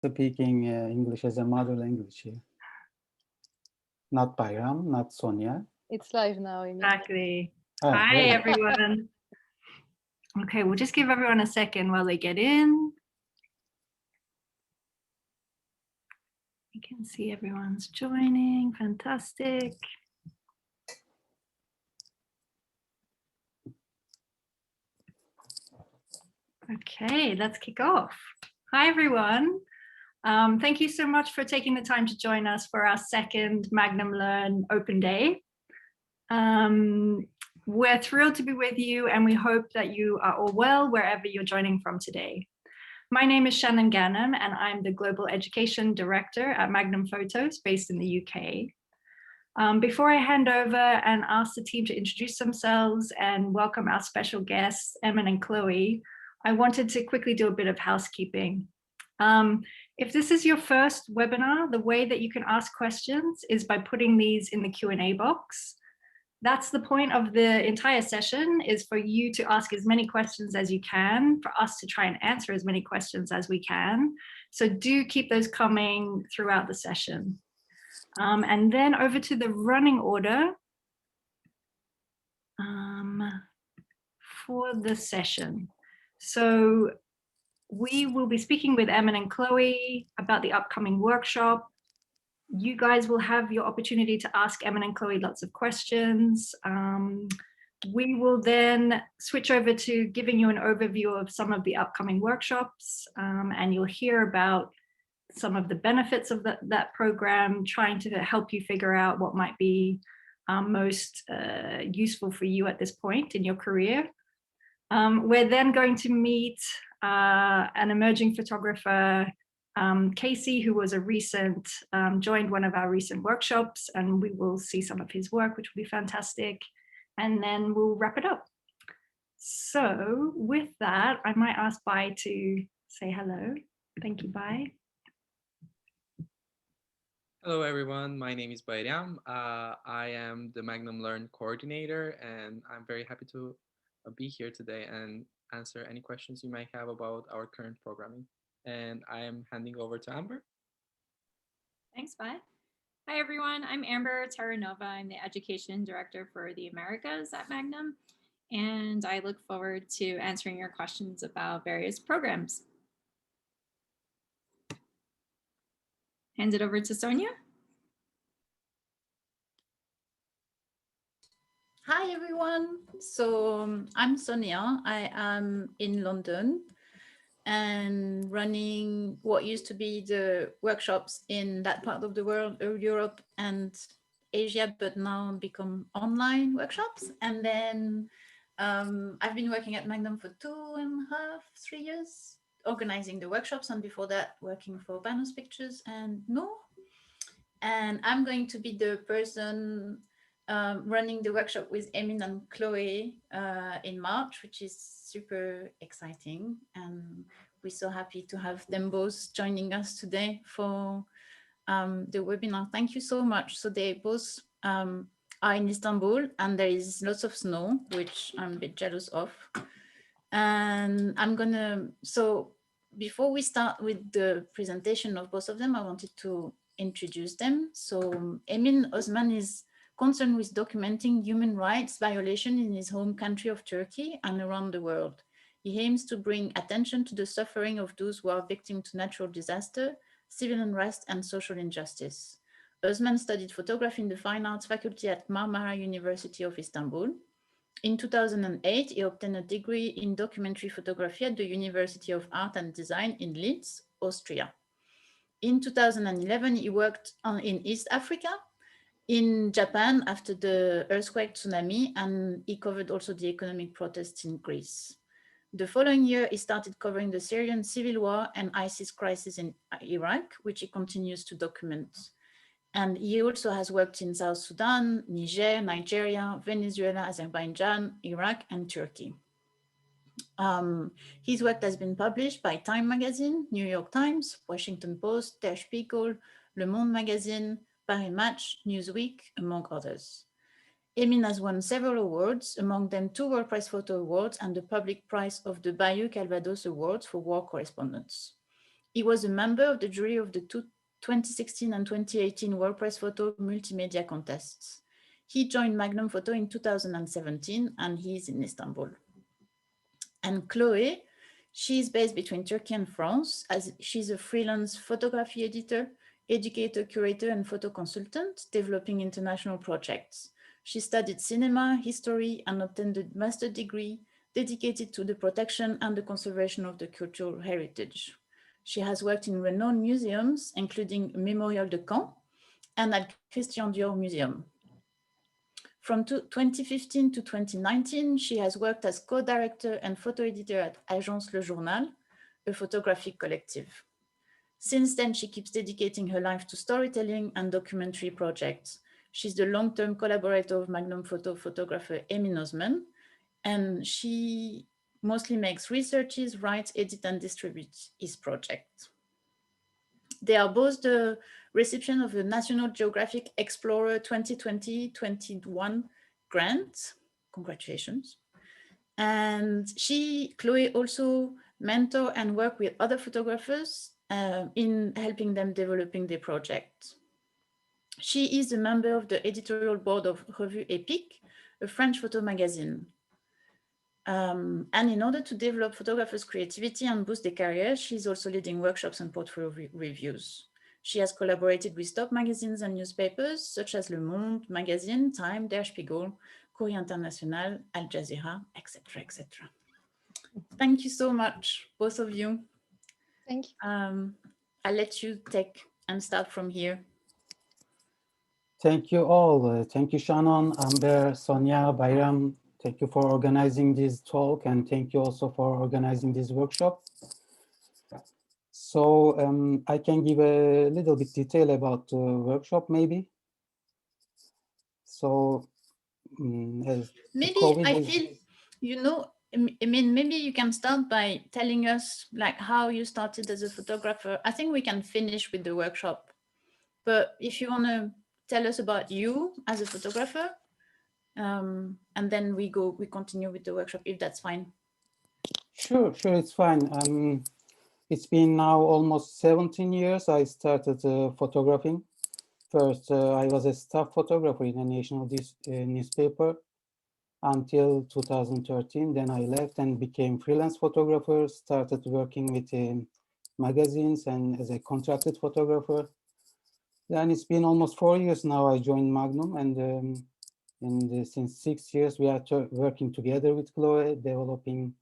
speaking English as a mother language here. Not Bayram, not Sonia. It's live now, Emin. Exactly. Oh, Hi, really? everyone. Okay, we'll just give everyone a second while they get in. You can see everyone's joining. Fantastic. Okay, let's kick off. Hi, everyone. Thank you so much for taking the time to join us for our second Magnum Learn Open Day. We're thrilled to be with you, and we hope that you are all well wherever you're joining from today. My name is Shannon Gannam, and I'm the Global Education Director at Magnum Photos based in the UK. Before I hand over and ask the team to introduce themselves and welcome our special guests, Emin and Cloé, I wanted to quickly do a bit of housekeeping. If this is your first webinar, the way that you can ask questions is by putting these in the Q&A box. That's the point of the entire session, is for you to ask as many questions as you can, for us to try and answer as many questions as we can. So do keep those coming throughout the session. And then over to the running order for the session. So we will be speaking with Emin and Cloé about the upcoming workshop. You guys will have your opportunity to ask Emin and Cloé lots of questions. We will then switch over to giving you an overview of some of the upcoming workshops, and you'll hear about some of the benefits of that program, trying to help you figure out what might be most useful for you at this point in your career. We're then going to meet an emerging photographer, Casey, who was a recent, joined one of our recent workshops, and we will see some of his work, which will be fantastic. And then we'll wrap it up. So with that, I might ask Bai to say hello. Thank you, Bai. Hello, everyone. My name is Bayram. I am the Magnum Learn coordinator, and I'm very happy to be here today and answer any questions you might have about our current programming. And I am handing over to Amber. Thanks, Bai. Hi, everyone. I'm Amber Taranova. I'm the Education Director for the Americas at Magnum, and I look forward to answering your questions about various programs. Hand it over to Sonia. Hi, everyone. So I'm Sonia. I am in London and running what used to be the workshops in that part of the world, Europe and Asia, but now become online workshops. And then I've been working at Magnum for 2.5-3 years, organizing the workshops, and before that working for Panos Pictures and No. And I'm going to be the person running the workshop with Emin and Cloé in March, which is super exciting. And we're so happy to have them both joining us today for the webinar. Thank you so much. So they both are in Istanbul, and there is lots of snow, which I'm a bit jealous of. And so before we start with the presentation of both of them, I wanted to introduce them. So Emin Özmen is concerned with documenting human rights violation in his home country of Turkey and around the world. He aims to bring attention to the suffering of those who are victims to natural disaster, civil unrest, and social injustice. Özmen studied photography in the Fine Arts faculty at Marmara University of Istanbul. In 2008, he obtained a degree in documentary photography at the University of Art and Design in Leeds, Austria. In 2011, he worked in East Africa, in Japan after the earthquake tsunami, and he covered also the economic protests in Greece. The following year, he started covering the Syrian civil war and ISIS crisis in Iraq, which he continues to document. And he also has worked in South Sudan, Niger, Nigeria, Venezuela, Azerbaijan, Iraq, and Turkey. His work has been published by Time Magazine, New York Times, Washington Post, Der Spiegel, Le Monde Magazine, Paris Match, Newsweek, among others. Emin has won several awards, among them 2 World Press Photo Awards and the public prize of the Bayeux Calvados Awards for war correspondence. He was a member of the jury of the 2016 and 2018 WordPress Photo Multimedia contests. He joined Magnum Photo in 2017 and he's in Istanbul. And Cloé, she's based between Turkey and France, as she's a freelance photography editor, educator, curator, and photo consultant, developing international projects. She studied cinema, history, and obtained a master's degree dedicated to the protection and the conservation of the cultural heritage. She has worked in renowned museums, including Mémorial de Caen and at Christian Dior Museum. From 2015 to 2019, she has worked as co-director and photo editor at Agence Le Journal, a photographic collective. Since then, she keeps dedicating her life to storytelling and documentary projects. She's the long-term collaborator of Magnum Photo photographer Emin Özmen, and she mostly makes researches, writes, edits, and distributes his projects. They are both the recipient of the National Geographic Explorer 2020-21 grant. Congratulations. And Cloé, also mentor and work with other photographers in helping them developing their project. She is a member of the editorial board of Revue Epique, a French photo magazine. And in order to develop photographers' creativity and boost their career, she's also leading workshops and portfolio reviews. She has collaborated with top magazines and newspapers such as Le Monde magazine, Time, Der Spiegel, Courrier International, Al Jazeera, etc., etc. Thank you so much, both of you. Thank you. I'll let you take and start from here. Thank you all. Thank you, Shannon, Amber, Sonia, Bayram. Thank you for organizing this talk, and thank you also for organizing this workshop. So I can give a little bit detail about the workshop, maybe. So maybe I feel, you know, I mean, maybe you can start by telling us like how you started as a photographer. I think we can finish with the workshop, but if you want to tell us about you as a photographer, and then we continue with the workshop, if that's fine. Sure, it's fine. It's been now almost 17 years I started photographing. First, I was a staff photographer in a national newspaper until 2013. Then I left and became freelance photographer, started working with magazines and as a contracted photographer. Then it's been almost 4 years now I joined Magnum, and since 6 years we are working together with Cloé, developing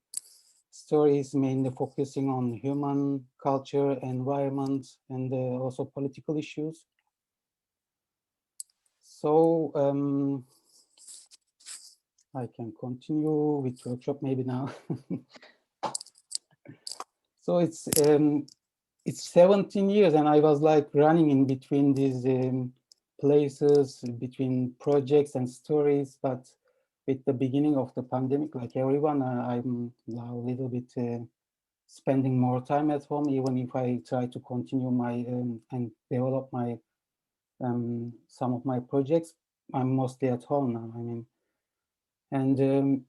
stories mainly focusing on human, culture, environment, and also political issues. So I can continue with workshop maybe now. So it's 17 years, and I was like running in between these places, between projects and stories. But with the beginning of the pandemic, like everyone, I'm now a little bit spending more time at home, even if I try to continue my and develop my some of my projects. I'm mostly at home now. I mean, and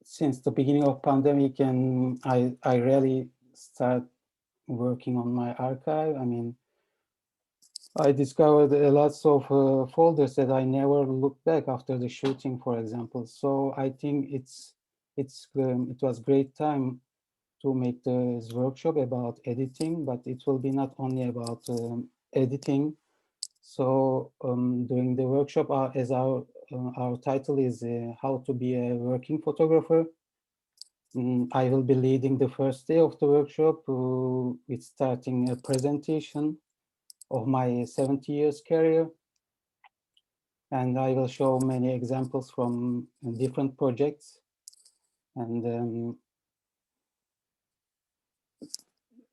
since the beginning of pandemic, and I really start working on my archive. I mean, I discovered lots of folders that I never looked back after the shooting, for example. So I think it was great time to make this workshop about editing, but it will be not only about editing. So during the workshop, as our title is how to be a working photographer, I will be leading the first day of the workshop with starting a presentation of my 70 years career. And I will show many examples from different projects. And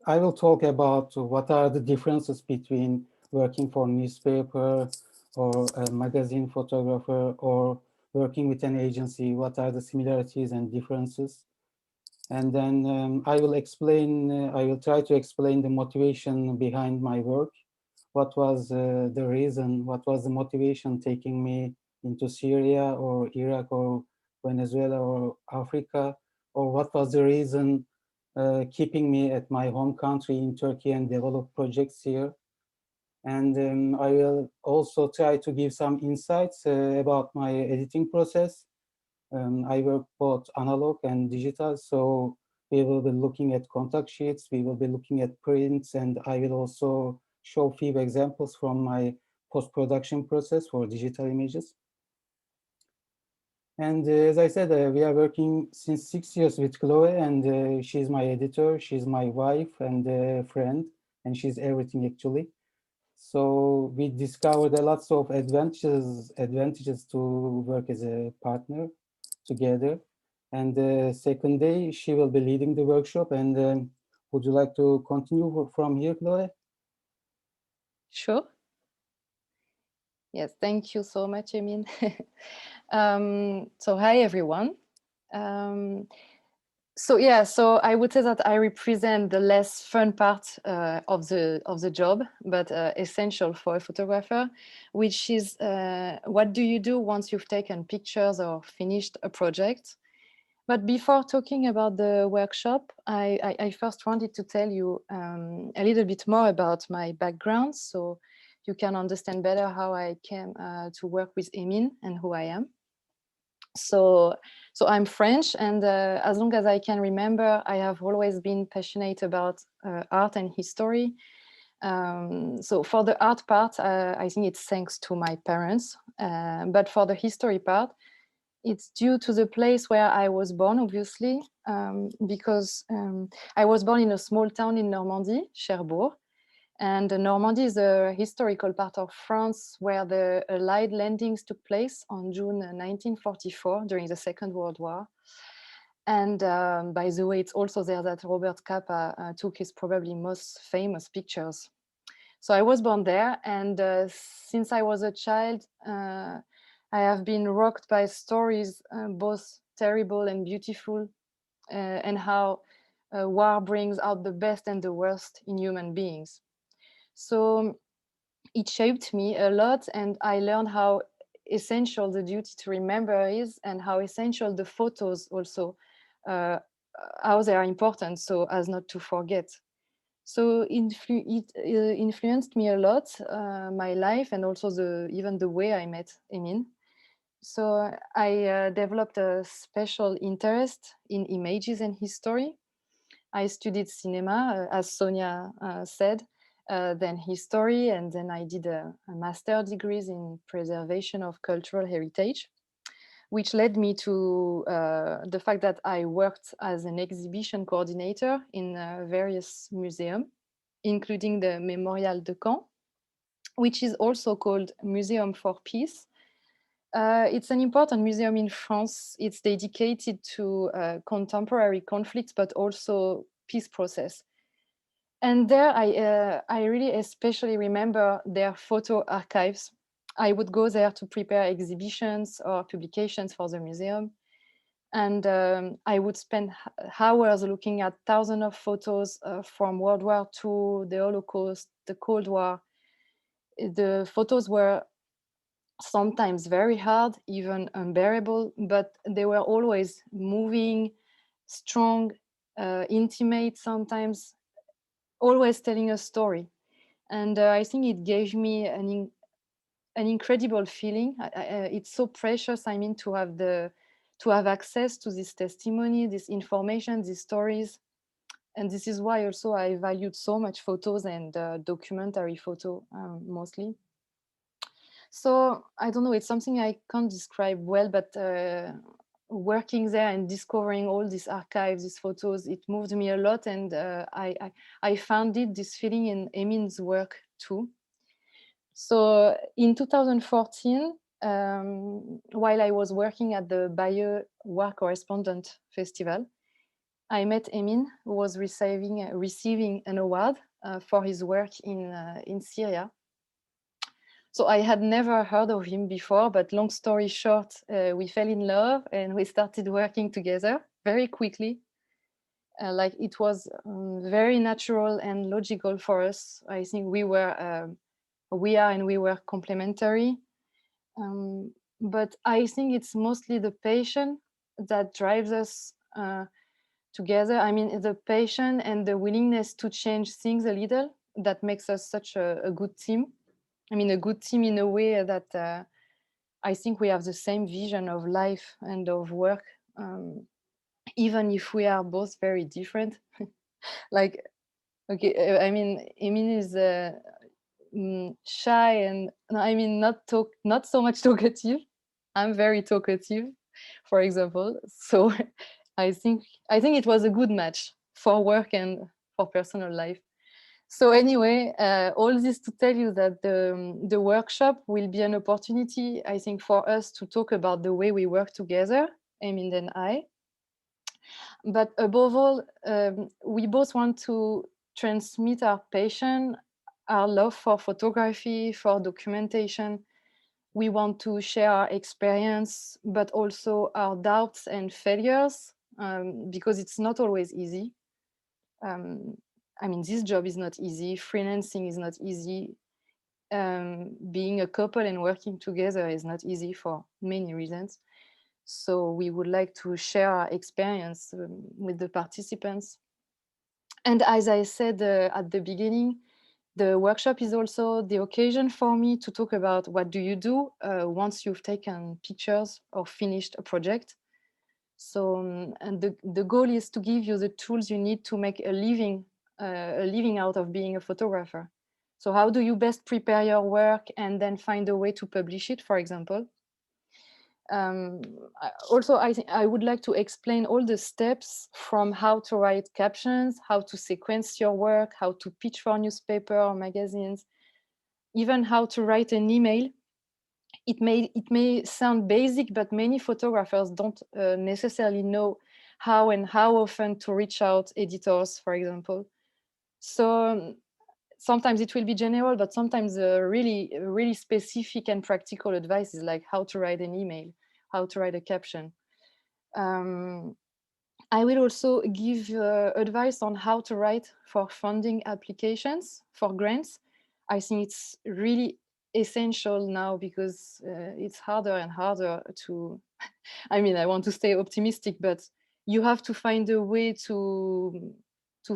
I will talk about what are the differences between working for a newspaper or a magazine photographer or working with an agency. What are the similarities and differences? And then I will try to explain the motivation behind my work. What was the reason, what was the motivation taking me into Syria or Iraq or Venezuela or Africa, or what was the reason keeping me at my home country in Turkey and develop projects here. And I will also try to give some insights about my editing process. I work both analog and digital, so we will be looking at contact sheets, we will be looking at prints, and I will also show few examples from my post-production process for digital images. And as I said, we are working since 6 years with Cloé, and she's my editor, she's my wife and friend, and she's everything actually. So we discovered a lots of advantages to work as a partner together. And the second day, she will be leading the workshop. And would you like to continue from here, Chloe? Sure. Yes, thank you so much, Emin. So hi, everyone. So I would say that I represent the less fun part of the job, but essential for a photographer, which is what do you do once you've taken pictures or finished a project? But before talking about the workshop, I first wanted to tell you a little bit more about my background, so you can understand better how I came to work with Emin and who I am. So I'm French, and as long as I can remember, I have always been passionate about art and history. So for the art part, I think it's thanks to my parents, but for the history part, it's due to the place where I was born, obviously, because I was born in a small town in Normandy, Cherbourg. And Normandy is a historical part of France where the Allied landings took place on June 1944 during the Second World War. And by the way, it's also there that Robert Capa took his probably most famous pictures. So I was born there, and since I was a child, I have been rocked by stories, both terrible and beautiful, and how war brings out the best and the worst in human beings. So it shaped me a lot, and I learned how essential the duty to remember is, and how essential the photos also, how they are important, so as not to forget. So it influenced me a lot, my life, and also even the way I met Emin. So I developed a special interest in images and history. I studied cinema, as Sonia said, then history, and then I did a master degrees in preservation of cultural heritage, which led me to the fact that I worked as an exhibition coordinator in various museums, including the Mémorial de Caen, which is also called Museum for Peace. It's an important museum in France. It's dedicated to contemporary conflicts, but also peace process. And there I really especially remember their photo archives. I would go there to prepare exhibitions or publications for the museum. And I would spend hours looking at thousands of photos from World War II, the Holocaust, the Cold War. The photos were sometimes very hard, even unbearable, but they were always moving, strong, intimate sometimes, always telling a story. And I think it gave me an incredible feeling. It's so precious, I mean, to have access to this testimony, this information, these stories. And this is why also I valued so much photos and documentary photo mostly. So I don't know, it's something I can't describe well, but working there and discovering all these archives, these photos, it moved me a lot. And I found this feeling in Emin's work too. So in 2014, while I was working at the Bayeux War Correspondent Festival, I met Emin, who was receiving an award for his work in Syria. So I had never heard of him before, but long story short, we fell in love and we started working together very quickly. Like it was very natural and logical for us. I think we were complementary. But I think it's mostly the passion that drives us together. I mean, the passion and the willingness to change things a little, that makes us such a good team. I mean, a good team in a way that I think we have the same vision of life and of work, even if we are both very different. Like, okay, I mean, Emin is shy and I mean not so much talkative. I'm very talkative, for example. So I think it was a good match for work and for personal life. So anyway, all this to tell you that the workshop will be an opportunity, I think, for us to talk about the way we work together, Emin and I. But above all, we both want to transmit our passion, our love for photography, for documentation. We want to share our experience, but also our doubts and failures, because it's not always easy. I mean, this job is not easy. Freelancing is not easy. Being a couple and working together is not easy for many reasons. So we would like to share our experience with the participants. And as I said at the beginning, the workshop is also the occasion for me to talk about what do you do once you've taken pictures or finished a project. So, and the goal is to give you the tools you need to make a living out of being a photographer. So how do you best prepare your work and then find a way to publish it, for example? Also, I think I would like to explain all the steps from how to write captions, how to sequence your work, how to pitch for newspaper or magazines, even how to write an email. It may sound basic, but many photographers don't necessarily know how and how often to reach out editors, for example. So sometimes it will be general, but sometimes really specific and practical advice is like how to write an email, how to write a caption. I will also give advice on how to write for funding applications for grants. I think it's really essential now because it's harder and harder to, I mean, I want to stay optimistic, but you have to find a way to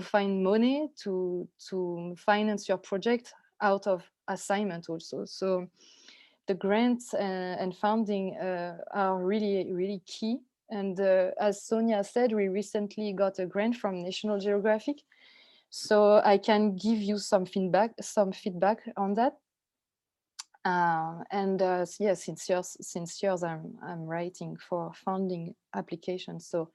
find money to finance your project out of assignment also. So the grants and funding are really key. And as Sonia said, we recently got a grant from National Geographic. So I can give you some feedback on that. Yeah, since years I'm writing for funding applications. So,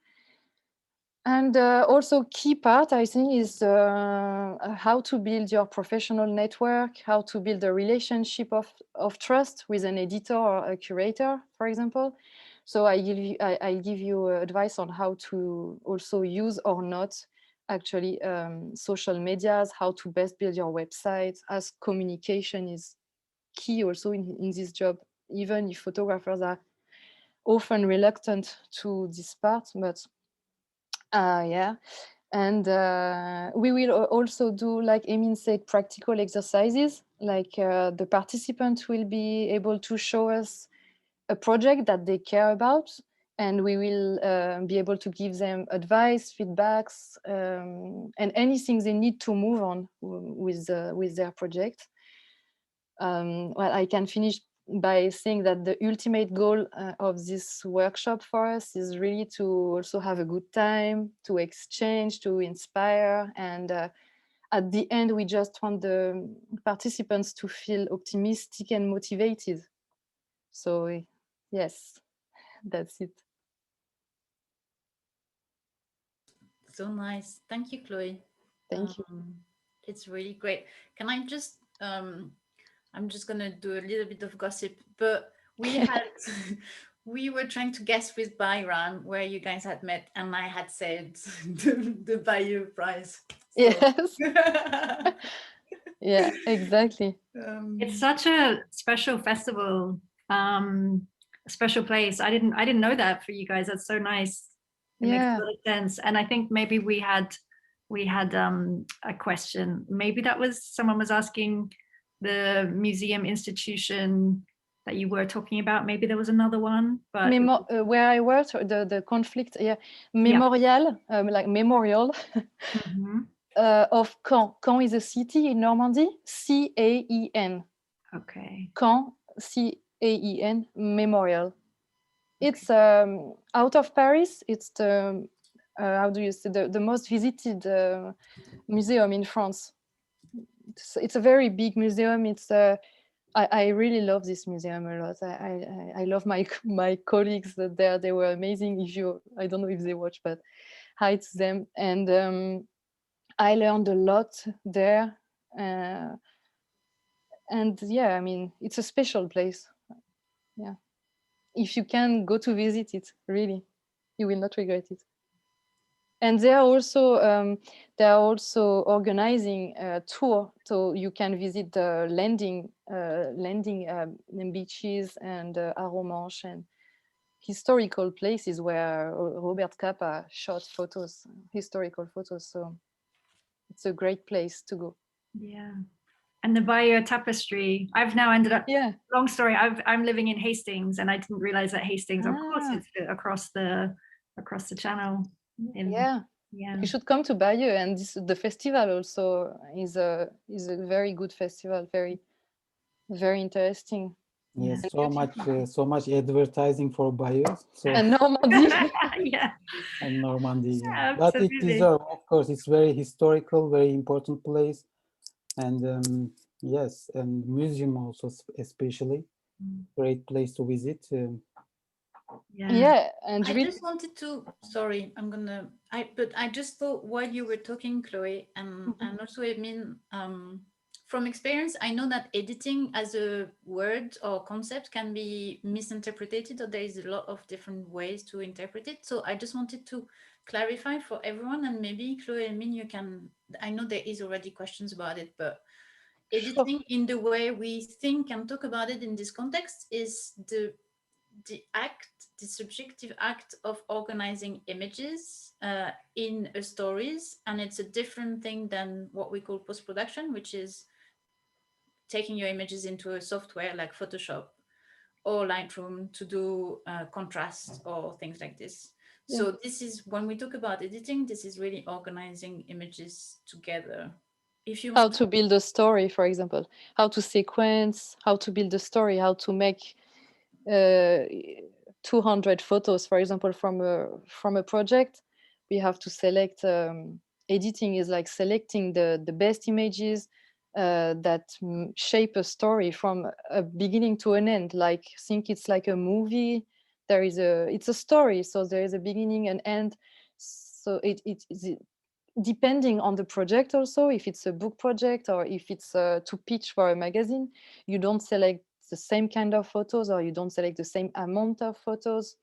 and also key part I think is how to build your professional network, how to build a relationship of trust with an editor or a curator, for example. So I give you advice on how to also use or not actually social medias, how to best build your website, as communication is key also in this job, even if photographers are often reluctant to this part, but yeah. And we will also do, like Emin said, practical exercises. Like the participants will be able to show us a project that they care about, and we will be able to give them advice, feedbacks, and anything they need to move on with their project. Well, I can finish by saying that the ultimate goal of this workshop for us is really to also have a good time, to exchange, to inspire. And at the end, we just want the participants to feel optimistic and motivated. So yes, that's it. So nice. Thank you, Chloe. Thank you. It's really great. Can I just, I'm just going to do a little bit of gossip, but we had, we were trying to guess with Bayram where you guys had met, and I had said the Bayeux Prize. So. Yes. Yeah, exactly. It's such a special festival, a special place. I didn't know that for you guys. That's so nice. It makes a lot of sense. And I think maybe we had a question. Maybe that was someone was asking the museum institution that you were talking about. Maybe there was another one, but where I worked, the conflict, yeah, memorial, like memorial of Caen. Caen is a city in Normandy, C-A-E-N. Okay. Caen, C-A-E-N, memorial. It's out of Paris. It's the how do you say, the most visited museum in France. It's a very big museum. It's I really love this museum a lot. I love my colleagues there. They were amazing. I don't know if they watch, but hi to them. And I learned a lot there. And yeah, I mean, it's a special place. Yeah. If you can go to visit it, really, you will not regret it. And they are also organizing a tour, so you can visit the landing beaches and Arromanches and historical places where Robert Capa shot photos, historical photos. So it's a great place to go. Yeah. And the Bayeux Tapestry, I've now ended up, long story, I'm living in Hastings, and I didn't realize that Hastings, of course, it's across the channel. Yeah. You should come to Bayeux, and the festival also is a very good festival, very, very interesting. Yes, so much advertising for Bayeux. So and Normandy. Yeah. And Normandy. Yeah, but it deserves, of course, it's very historical, very important place. And yes, and museum also, especially great place to visit. Yeah, and I just wanted to, sorry, but I just thought while you were talking, Chloe, and also Emin, from experience, I know that editing as a word or concept can be misinterpreted, or there is a lot of different ways to interpret it. So I just wanted to clarify for everyone, and maybe Chloe, Emin, you can, I know there is already questions about it, but editing in the way we think and talk about it in this context is the subjective act of organizing images in stories, and it's a different thing than what we call post-production, which is taking your images into a software like Photoshop or Lightroom to do contrast or things like this. Yeah. So this is, when we talk about editing, this is really organizing images together. If you want to build a story, for example, how to sequence, how to build a story, how to make 200 photos, for example, from a project, we have to select. Editing is like selecting the best images that shape a story from a beginning to an end. Like, think it's like a movie. It's a story, so there is a beginning and end. So it's depending on the project also, if it's a book project or if it's to pitch for a magazine, you don't select the same kind of photos, or you don't select the same amount of photos.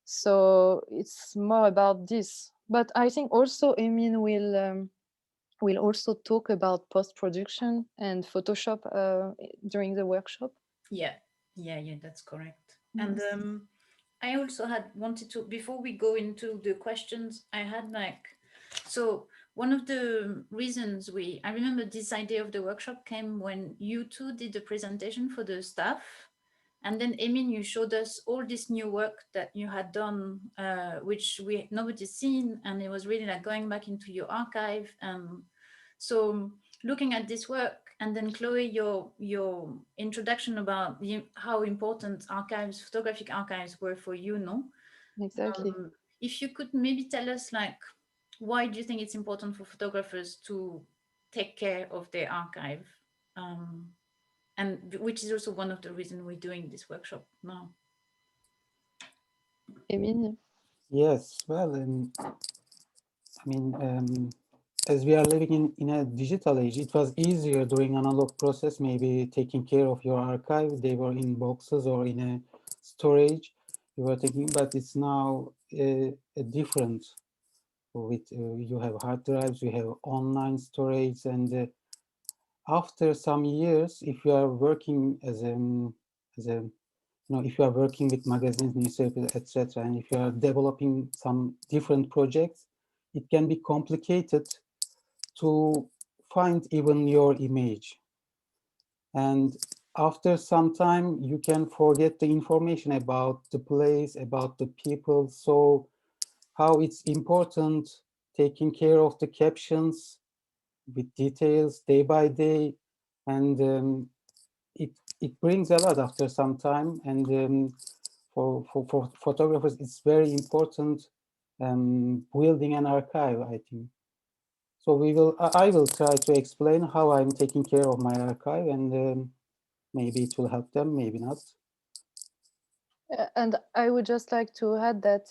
So it's more about this. But I think also Emin will also talk about post-production and Photoshop during the workshop. Yeah, that's correct. And I also wanted to, before we go into the questions, I had so one of the reasons I remember this idea of the workshop came when you two did the presentation for the staff. And then Emin, you showed us all this new work that you had done, which nobody's seen. And it was really like going back into your archive. So looking at this work, and then Chloe, your introduction about how important archives, photographic archives were for you, no? Exactly. If you could maybe tell us, like, why do you think it's important for photographers to take care of their archive? And which is also one of the reasons we're doing this workshop now. Emin? Yes, well, I mean, as we are living in a digital age, it was easier during analog process, maybe taking care of your archive. They were in boxes or in a storage. You were taking, but it's now a different. With you have hard drives, you have online storage, and after some years, if you are working as a if you are working with magazines, newspapers, etc., and if you are developing some different projects, it can be complicated to find even your image. And after some time, you can forget the information about the place, about the people. So how it's important taking care of the captions with details day by day. And it brings a lot after some time. And for photographers, it's very important building an archive, I think. So I will try to explain how I'm taking care of my archive, and maybe it will help them, maybe not. And I would just like to add that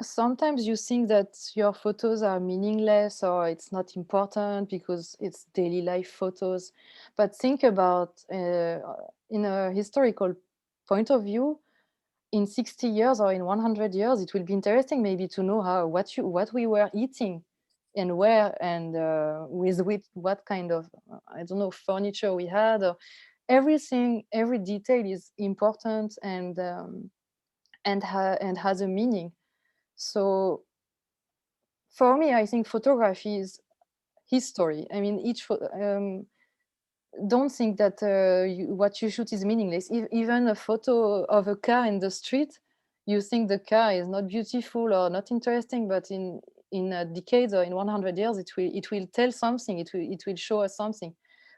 sometimes you think that your photos are meaningless or it's not important because it's daily life photos. But think about in a historical point of view, in 60 years or in 100 years, it will be interesting maybe to know what we were eating and where, and with what kind of I don't know, furniture we had. Or everything, every detail is important and has a meaning. So for me, I think photography is history. I mean, don't think that what you shoot is meaningless. Even a photo of a car in the street, you think the car is not beautiful or not interesting, but in a decade or in 100 years, it will tell something. It will show us something.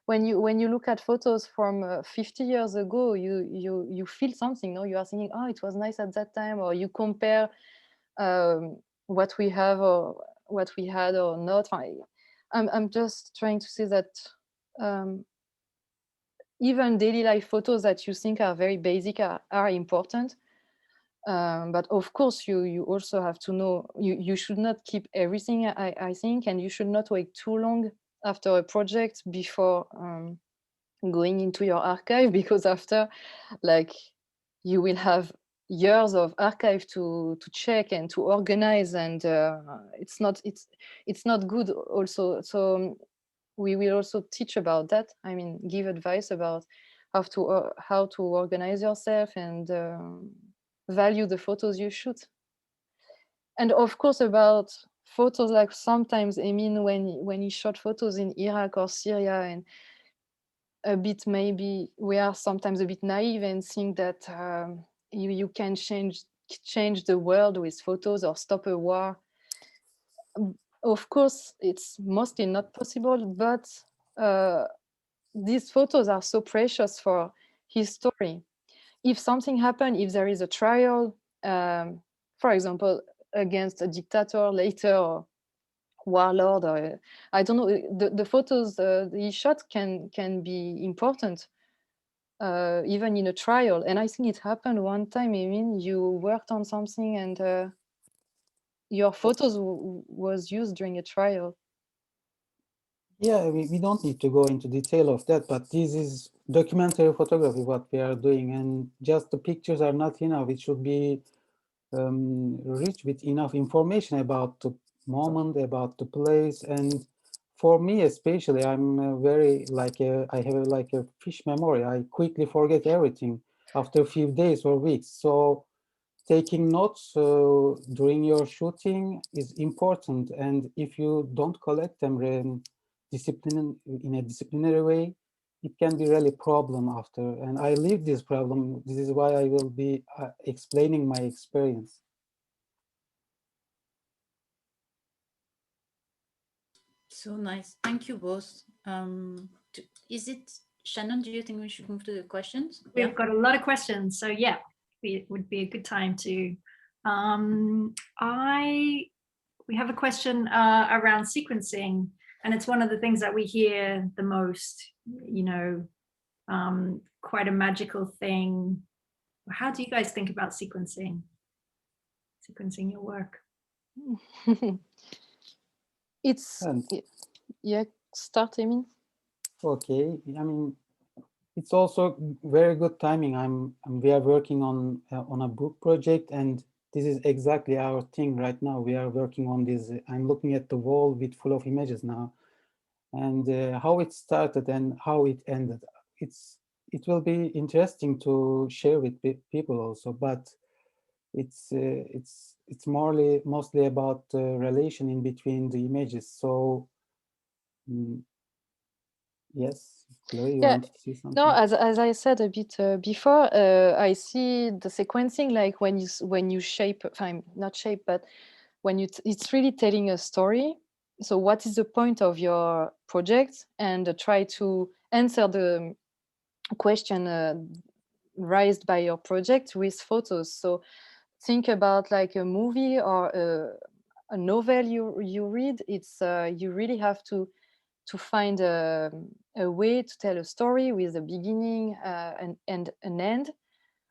When you look at photos from 50 years ago, you feel something. No, you are thinking, oh, it was nice at that time, or you compare what we have or what we had or not. I'm just trying to say that even daily life photos that you think are very basic are important. But of course, you also have to know you should not keep everything, I think, and you should not wait too long after a project before going into your archive, because after, like, you will have years of archive to check and to organize, and it's not good also. So we will also teach about that. I mean, give advice about how to organize yourself and value the photos you shoot. And of course, about photos, like sometimes Emin, when he shot photos in Iraq or Syria, and a bit, maybe we are sometimes a bit naive and think that you can change the world with photos or stop a war. Of course, it's mostly not possible, but these photos are so precious for history. If something happened, if there is a trial, for example, against a dictator later, or warlord, or I don't know, the photos he shot can be important even in a trial. And I think it happened one time. I mean, you worked on something and your photos was used during a trial. Yeah, we don't need to go into detail of that, but this is documentary photography, what we are doing, and just the pictures are not enough. It should be rich with enough information about the moment, about the place. And for me especially, I'm very I have like a fish memory. I quickly forget everything after a few days or weeks. So taking notes during your shooting is important, and if you don't collect them in a disciplinary way, it can be really problem after. And I live this problem. This is why I will be explaining my experience. So nice. Thank you both. Is it Shannon? Do you think we should move to the questions? We've got a lot of questions, so yeah, it would be a good time to. We have a question around sequencing, and it's one of the things that we hear the most. You know, quite a magical thing. How do you guys think about sequencing your work? It's yeah, start, Emin. Okay, I mean, it's also very good timing. We are working on a book project, and this is exactly our thing right now. We are working on this. I'm looking at the wall with full of images now, and how it started and how it ended. It will be interesting to share with people also, but it's mostly about the relation in between the images. So Yes, Chloe, you Yeah, want to say something? no, as I said a bit before, I see the sequencing like when you shape, fine, not shape, but when it's really telling a story. So what is the point of your project, and try to answer the question raised by your project with photos. So think about like a movie or a novel you read. It's you really have to find a way to tell a story with a beginning and an end.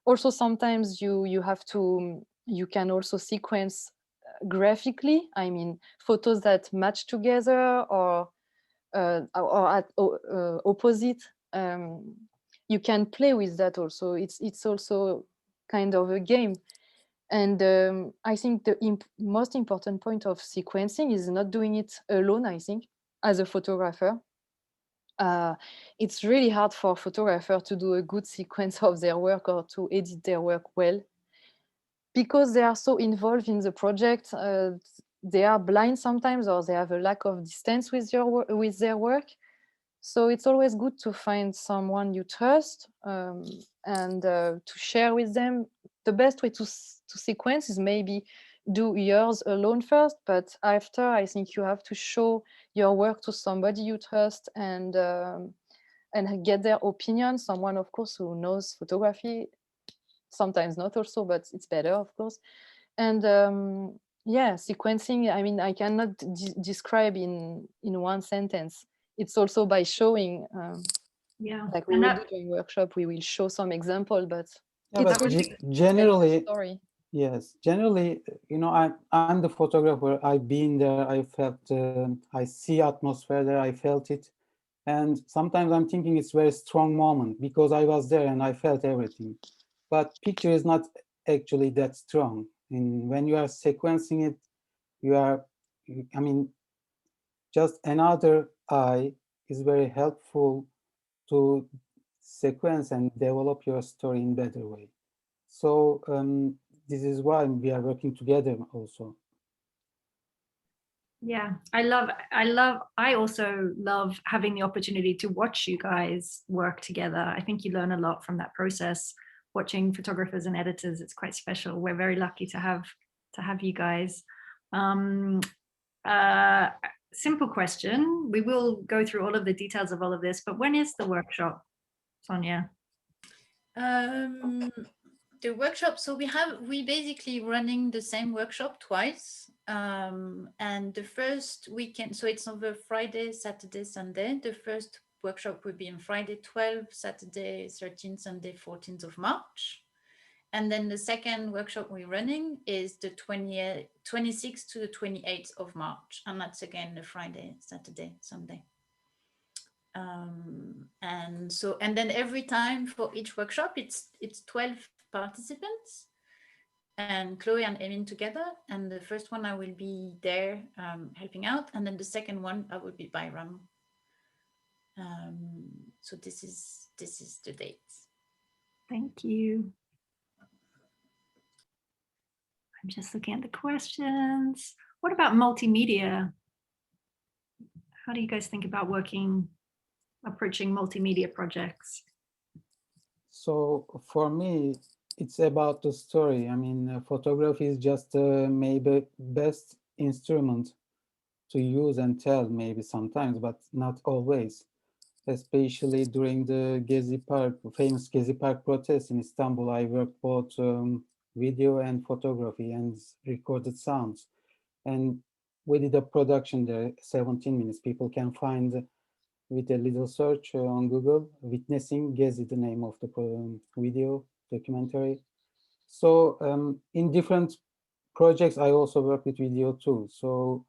Also, sometimes you have to you can also sequence graphically. I mean, photos that match together or at opposite. You can play with that also. It's also kind of a game. And I think the most important point of sequencing is not doing it alone, I think, as a photographer. It's really hard for a photographer to do a good sequence of their work or to edit their work well, because they are so involved in the project. They are blind sometimes, or they have a lack of distance with with their work. So it's always good to find someone you trust, and to share with them. The best way to sequence is maybe do yours alone first, but after, I think you have to show your work to somebody you trust, and get their opinion. Someone, of course, who knows photography. Sometimes not also, but it's better, of course. And yeah, sequencing, I mean, I cannot describe in one sentence. It's also by showing, Yeah. like we And will that, do during workshop, we will show some example, but Yeah, it's but really generally, story. yes, generally, you know, I'm the photographer. I've been there. I felt, I see atmosphere there. I felt it, and sometimes I'm thinking it's very strong moment because I was there and I felt everything. But picture is not actually that strong. And when you are sequencing it, you are, I mean, just another eye is very helpful to sequence and develop your story in better way. So this is why we are working together also. yeah, I also love having the opportunity to watch you guys work together. I think you learn a lot from that process. Watching photographers and editors, it's quite special. We're very lucky to have you guys. Um, Simple question. We will go through all of the details of all of this, but when is the workshop, Sonia? The workshop, so we basically running the same workshop twice, and the first weekend, so it's over Friday, Saturday, Sunday. The first workshop will be on Friday 12, Saturday 13, Sunday 14th of March. And then the second workshop we're running is the 26th to the 28th of March, and that's again the Friday, Saturday, Sunday. And then every time for each workshop, it's 12 participants, and Chloe and Emin together. And the first one I will be there helping out, and then the second one I will be Bayram. So this is the dates. Thank you. I'm just looking at the questions. What about multimedia? How do you guys think about approaching multimedia projects? So for me, it's about the story. I mean, photography is just maybe best instrument to use and tell maybe sometimes, but not always. Especially during the famous Gezi Park protests in Istanbul, I worked both video and photography and recorded sounds. And we did a production there, 17 minutes. People can find with a little search on Google, Witnessing Gezi, the name of the video documentary. So in different projects, I also work with video too. So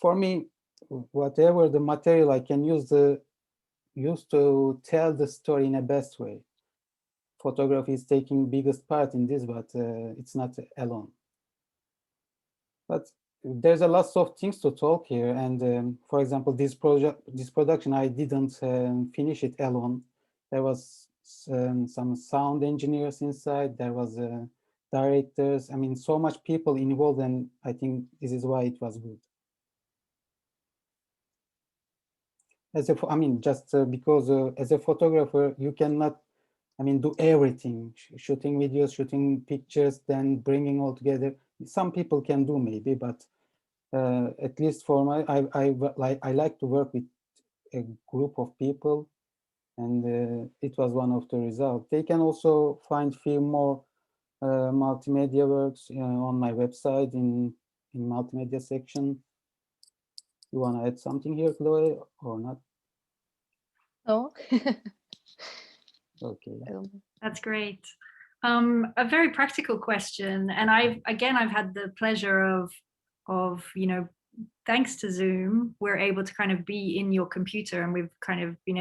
for me, whatever the material I can use to tell the story in a best way. Photography is taking biggest part in this, but it's not alone. But there's a lot of things to talk here. And for example, this production, I didn't finish it alone. There was some sound engineers inside. There was directors. I mean, so much people involved, and I think this is why it was good. I mean, just because as a photographer, you cannot, I mean, do everything, shooting videos, shooting pictures, then bringing all together. Some people can do maybe, but at least for my, I like to work with a group of people, and it was one of the results. They can also find few more multimedia works on my website in multimedia section. You want to add something here, Chloe, or not? No. Okay. That's great. A very practical question, and I've had the pleasure of thanks to Zoom, we're able to kind of be in your computer, and we've kind of been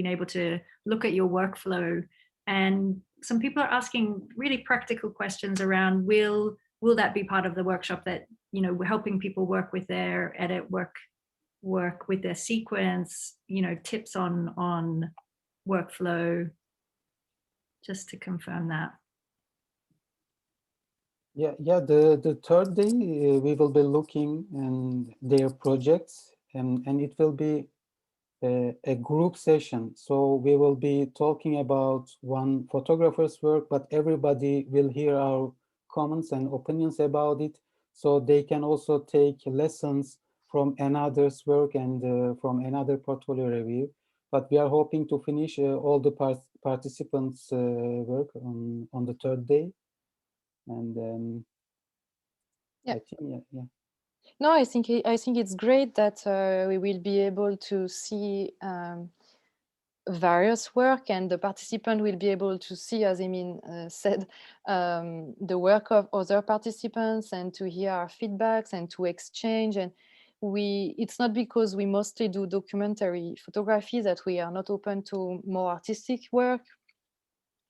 able to look at your workflow. And some people are asking really practical questions around will that be part of the workshop, that we're helping people work with their edit, work with their sequence, tips on workflow, just to confirm that. Yeah, the third day we will be looking in their projects, and it will be a group session. So we will be talking about one photographer's work, but everybody will hear our comments and opinions about it. So they can also take lessons from another's work and from another portfolio review. But we are hoping to finish all the participants' work on the third day. And Yeah. I think, yeah. No, I think it's great that we will be able to see various work, and the participant will be able to see, as Emin said, the work of other participants, and to hear our feedbacks and to exchange. And it's not because we mostly do documentary photography that we are not open to more artistic work.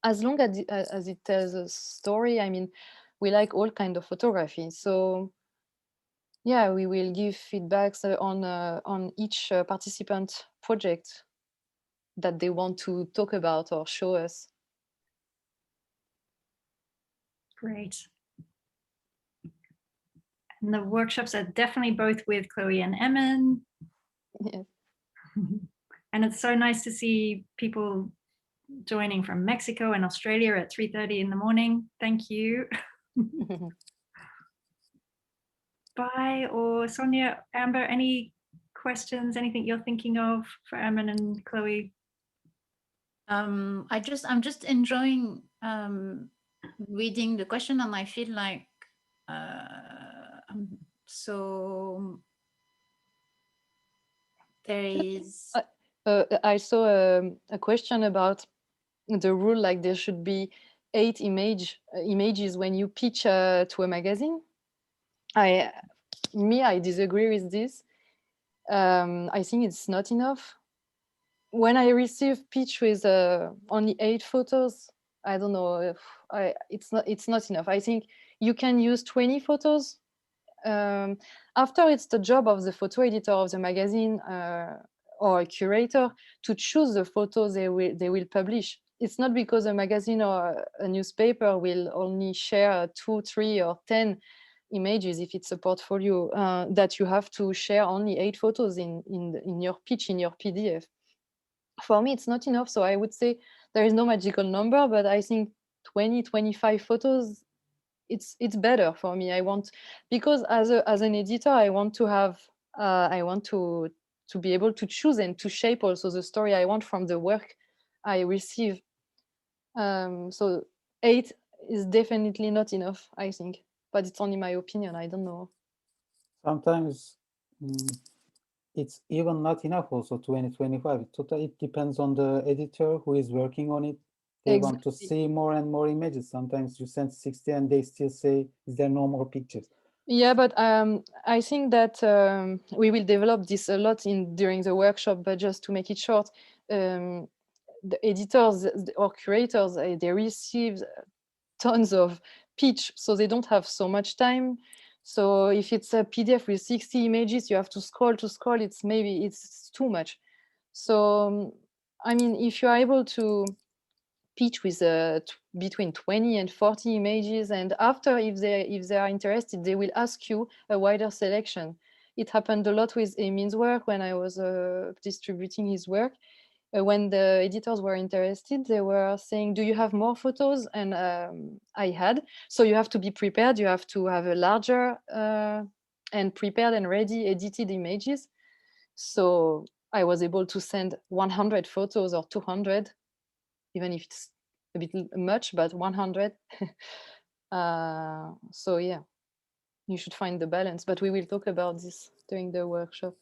As long as it tells a story, I mean, we like all kind of photography. So yeah, we will give feedbacks on each participant project that they want to talk about or show us. Great. And the workshops are definitely both with Chloe and Emin. Yes. And it's so nice to see people joining from Mexico and Australia at 3:30 in the morning. Thank you. Bye. Or Sonia, Amber, any questions, anything you're thinking of for Emin and Chloe? I'm just enjoying reading the question, and I feel like so there is. I saw a question about the rule, like there should be 8 images when you pitch to a magazine. I disagree with this. I think it's not enough. When I receive pitch with only 8 photos, I don't know if it's not enough. I think you can use 20 photos. After, it's the job of the photo editor of the magazine or a curator to choose the photos they will publish. It's not because a magazine or a newspaper will only share 2, 3, or 10 images if it's a portfolio that you have to share only 8 photos in your pitch, in your PDF. For me, it's not enough. So I would say there is no magical number, but I think 20, 25 photos, it's better for me. I want, because as an editor, I want to have I want to be able to choose and to shape also the story I want from the work I receive. So 8 is definitely not enough, I think, but it's only my opinion. I don't know. Sometimes it's even not enough also, 2025. It depends on the editor who is working on it. They want to see more and more images. Sometimes you send 60 and they still say, is there no more pictures? Yeah, but I think that we will develop this a lot during the workshop, but just to make it short, the editors or curators, they receive tons of pitch, so they don't have so much time. So if it's a PDF with 60 images, you have to scroll. It's too much. So I mean, if you're able to pitch with between 20 and 40 images, and after, if they are interested, they will ask you a wider selection. it happened a lot with Emin's work when I was distributing his work. When the editors were interested, they were saying, do you have more photos? And I had. So you have to be prepared. You have to have a larger and prepared and ready edited images. So I was able to send 100 photos or 200, even if it's a bit much, but 100. So yeah, you should find the balance, but we will talk about this during the workshop.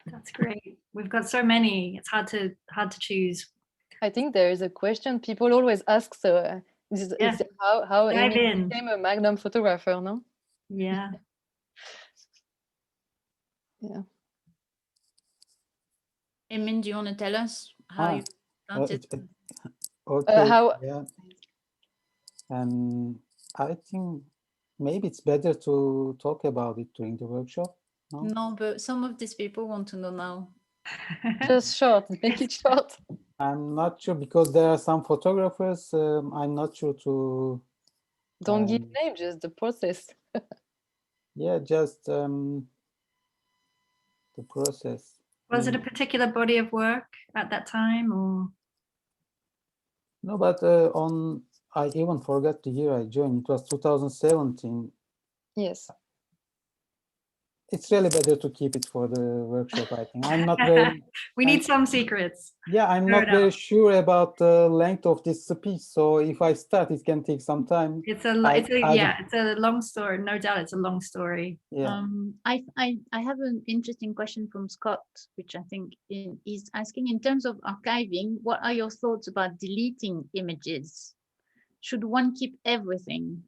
That's great. We've got so many. It's hard to choose. I think there is a question people always ask. So is how Dive Emin in. became a Magnum photographer? No. Yeah. Yeah. Emin, do you want to tell us how you started? Okay. How? Yeah. I think maybe it's better to talk about it during the workshop. No, No, but some of these people want to know now. Just short. Make it short. I'm not sure because there are some photographers. I'm not sure to. Don't give name, just the process. Yeah, just the process. Was it a particular body of work at that time, or? No, but I even forgot the year I joined. It was 2017. Yes. It's really better to keep it for the workshop, I think. I'm not very... We need some secrets. Yeah, I'm not very sure about the length of this speech. So if I start, it can take some time. It's a long story. No doubt it's a long story. Yeah. I have an interesting question from Scott, which I think is asking, in terms of archiving, what are your thoughts about deleting images? Should one keep everything?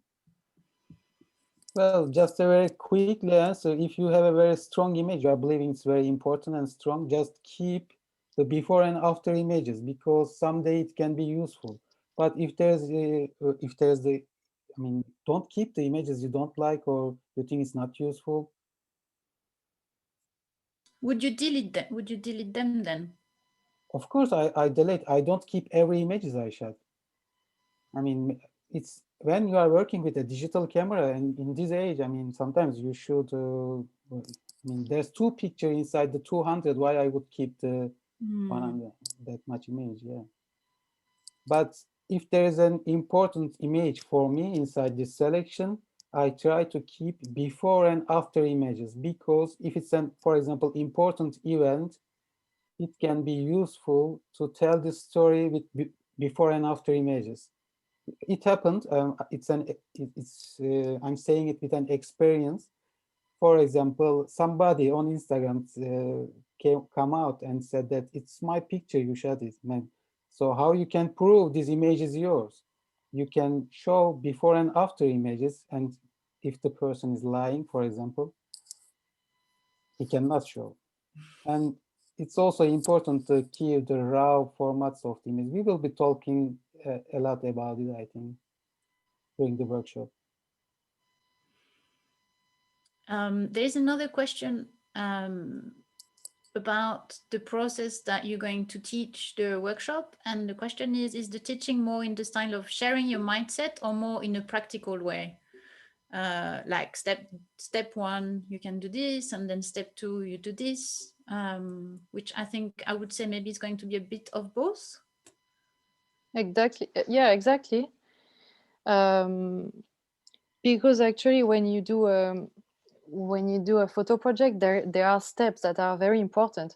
Well, just a very quickly answer. If you have a very strong image, I believe it's very important and strong, just keep the before and after images, because someday it can be useful. But if don't keep the images you don't like or you think it's not useful. Would you delete them? Would you delete them then? Of course, I delete. I don't keep every images I shot. I mean, it's when you are working with a digital camera, and in this age, I mean, sometimes you should. I mean, there's 2 pictures inside the 200. Why I would keep the 100 that much image? Yeah. But if there is an important image for me inside this selection, I try to keep before and after images, because if it's an, for example, important event, it can be useful to tell the story with before and after images. It happened. I'm saying it with an experience. For example, somebody on Instagram come out and said that it's my picture you shot it, man. So how you can prove this image is yours? You can show before and after images, and if the person is lying, for example, he cannot show. And it's also important to keep the raw formats of the image. We will be talking a lot about it, I think, during the workshop. There's another question about the process that you're going to teach the workshop. And the question is the teaching more in the style of sharing your mindset or more in a practical way? Like step 1, you can do this, and then step 2, you do this, which I think I would say maybe it's going to be a bit of both. Exactly. Yeah, exactly. Because actually, when you do a photo project, there are steps that are very important,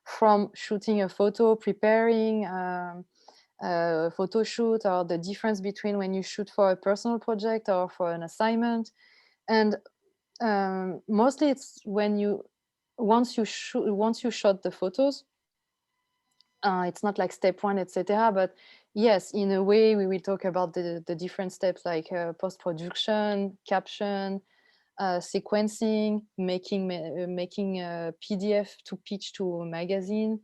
from shooting a photo, preparing a photo shoot, or the difference between when you shoot for a personal project or for an assignment. And mostly it's when once you shot the photos, it's not like step 1, etc. But yes, in a way, we will talk about the different steps, like post-production, caption, sequencing, making a PDF to pitch to a magazine,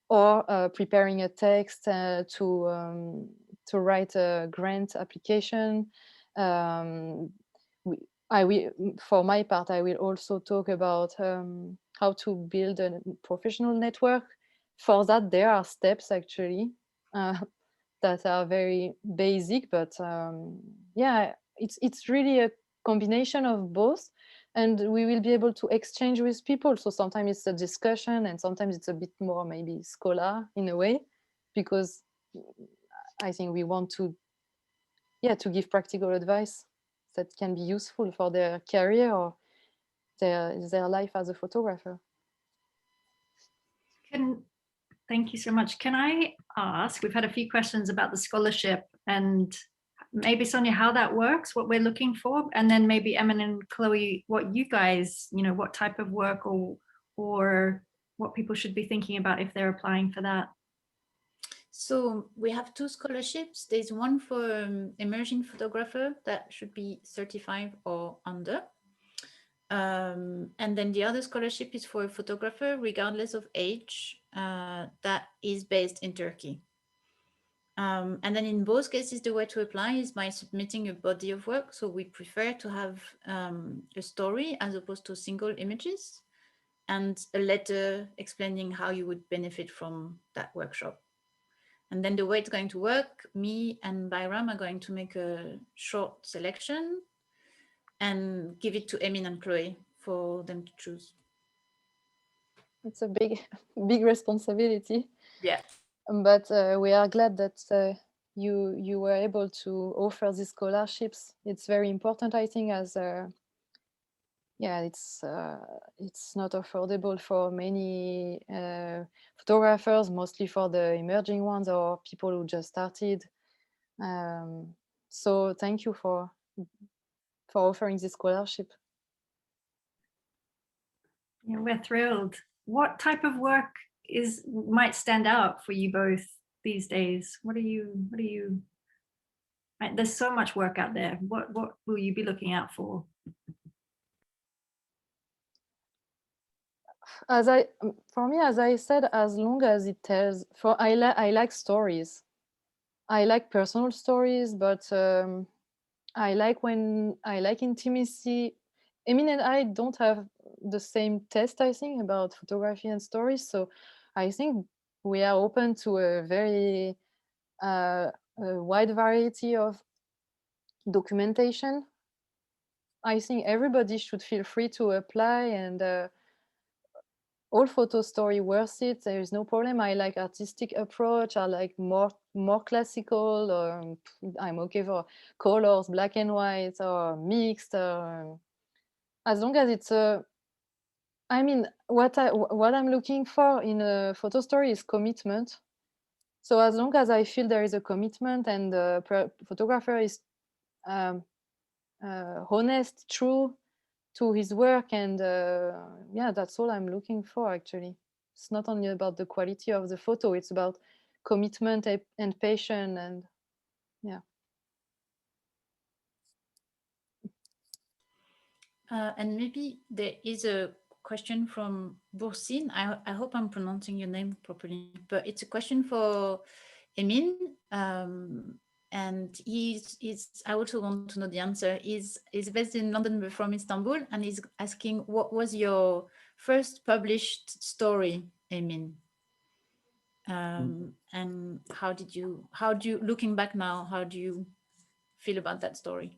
or preparing a text to write a grant application. For my part, I will also talk about how to build a professional network. For that, there are steps actually that are very basic, but yeah, it's really a combination of both, and we will be able to exchange with people. So sometimes it's a discussion, and sometimes it's a bit more maybe scholar in a way, because I think we want to, to give practical advice that can be useful for their career or their life as a photographer. Thank you so much. Can I ask, we've had a few questions about the scholarship and maybe Sonia, how that works, what we're looking for, and then maybe Emin and Cloé, what you guys, what type of work or what people should be thinking about if they're applying for that. So we have 2 scholarships. There's one for emerging photographer that should be 35 or under. And then the other scholarship is for a photographer, regardless of age, that is based in Turkey. And then in both cases, the way to apply is by submitting a body of work. So we prefer to have a story as opposed to single images, and a letter explaining how you would benefit from that workshop. And then the way it's going to work, me and Bayram are going to make a short selection and give it to Emin and Cloé for them to choose. It's a big responsibility. Yeah. But we are glad that you were able to offer these scholarships. It's very important, I think, as it's not affordable for many photographers, mostly for the emerging ones or people who just started. So thank you for offering this scholarship. Yeah, we're thrilled. What type of work might stand out for you both these days? What are you there's so much work out there. What will you be looking out for? For me, as I said, as long as it tells, I like stories. I like personal stories, but I like intimacy. Emin and I don't have the same taste, I think, about photography and stories. So I think we are open to a very a wide variety of documentation. I think everybody should feel free to apply, and all photo story worth it. There is no problem. I like artistic approach. I like more classical. I'm okay for colors, black and white, or mixed. As long as it's I mean, what I'm looking for in a photo story is commitment. So as long as I feel there is a commitment and the photographer is honest, true to his work, and that's all I'm looking for, actually. It's not only about the quality of the photo, it's about commitment and passion, and and maybe there is a question from Boursin. I hope I'm pronouncing your name properly, but it's a question for Emin. And I also want to know the answer. He's based in London but from Istanbul, and he's asking, what was your first published story, Emin? And how do you, looking back now, how do you feel about that story?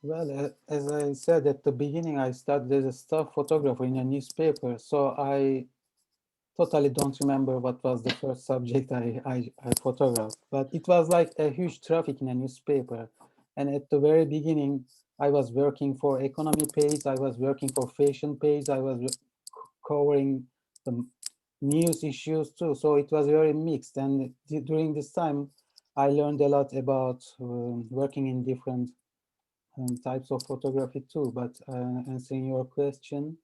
Well, as I said at the beginning, I started as a staff photographer in a newspaper, so I totally don't remember what was the first subject I photographed, but it was like a huge traffic in a newspaper. And at the very beginning, I was working for economy page, I was working for fashion page, I was covering the news issues too. So it was very mixed. And during this time, I learned a lot about working in different types of photography too. But answering your question,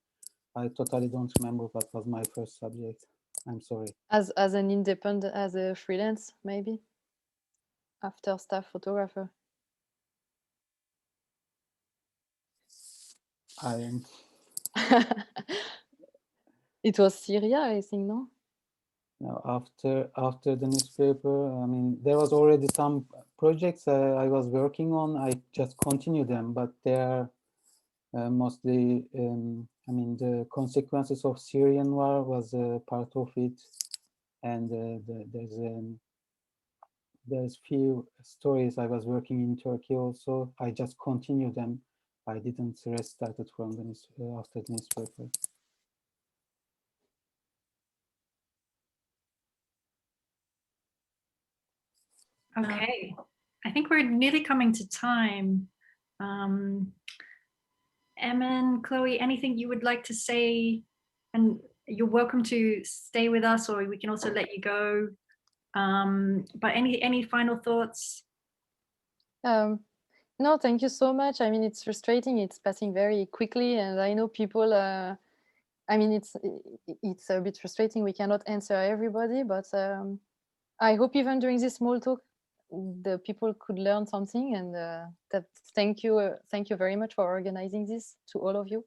I totally don't remember what was my first subject. I'm sorry. As an independent, as a freelance, maybe after staff photographer. It was Syria, I think, no? No, after the newspaper, I mean, there was already some projects I was working on. I just continued them, but they are mostly, I mean, the consequences of Syrian war was part of it, and there's there's few stories I was working in Turkey also. I just continued them. I didn't restart it from the after the newspaper. Okay, I think we're nearly coming to time. Emin, Chloe, anything you would like to say? And you're welcome to stay with us, or we can also let you go. But any final thoughts? No, thank you so much. I mean, it's frustrating. It's passing very quickly, and I know people. I mean, it's a bit frustrating. We cannot answer everybody, but I hope even during this small talk, the people could learn something. And that thank you very much for organizing this, to all of you.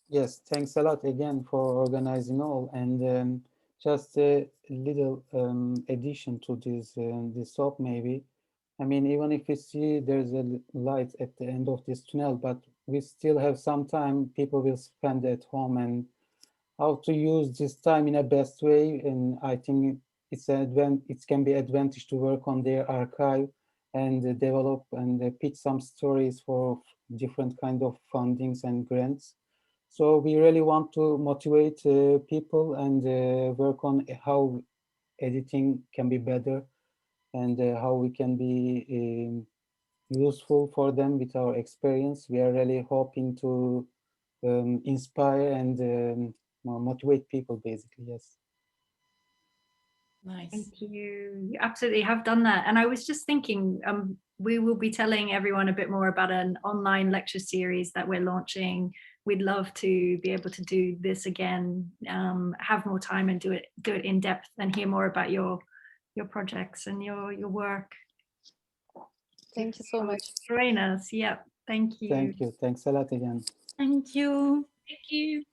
Yes, thanks a lot again for organizing all. And just a little addition to this talk maybe. I mean, even if we see there's a light at the end of this tunnel, but we still have some time people will spend at home, and how to use this time in a best way. And I think it can be advantage to work on their archive and develop and pitch some stories for different kind of fundings and grants. So we really want to motivate people and work on how editing can be better, and how we can be useful for them with our experience. We are really hoping to inspire and motivate people, basically. Yes. Nice. Thank you. You absolutely have done that. And I was just thinking, we will be telling everyone a bit more about an online lecture series that we're launching. We'd love to be able to do this again, have more time and do it in depth and hear more about your projects and your work. Thank you so much. Join us. Yep. Thank you. Thank you. Thanks a lot again. Thank you. Thank you.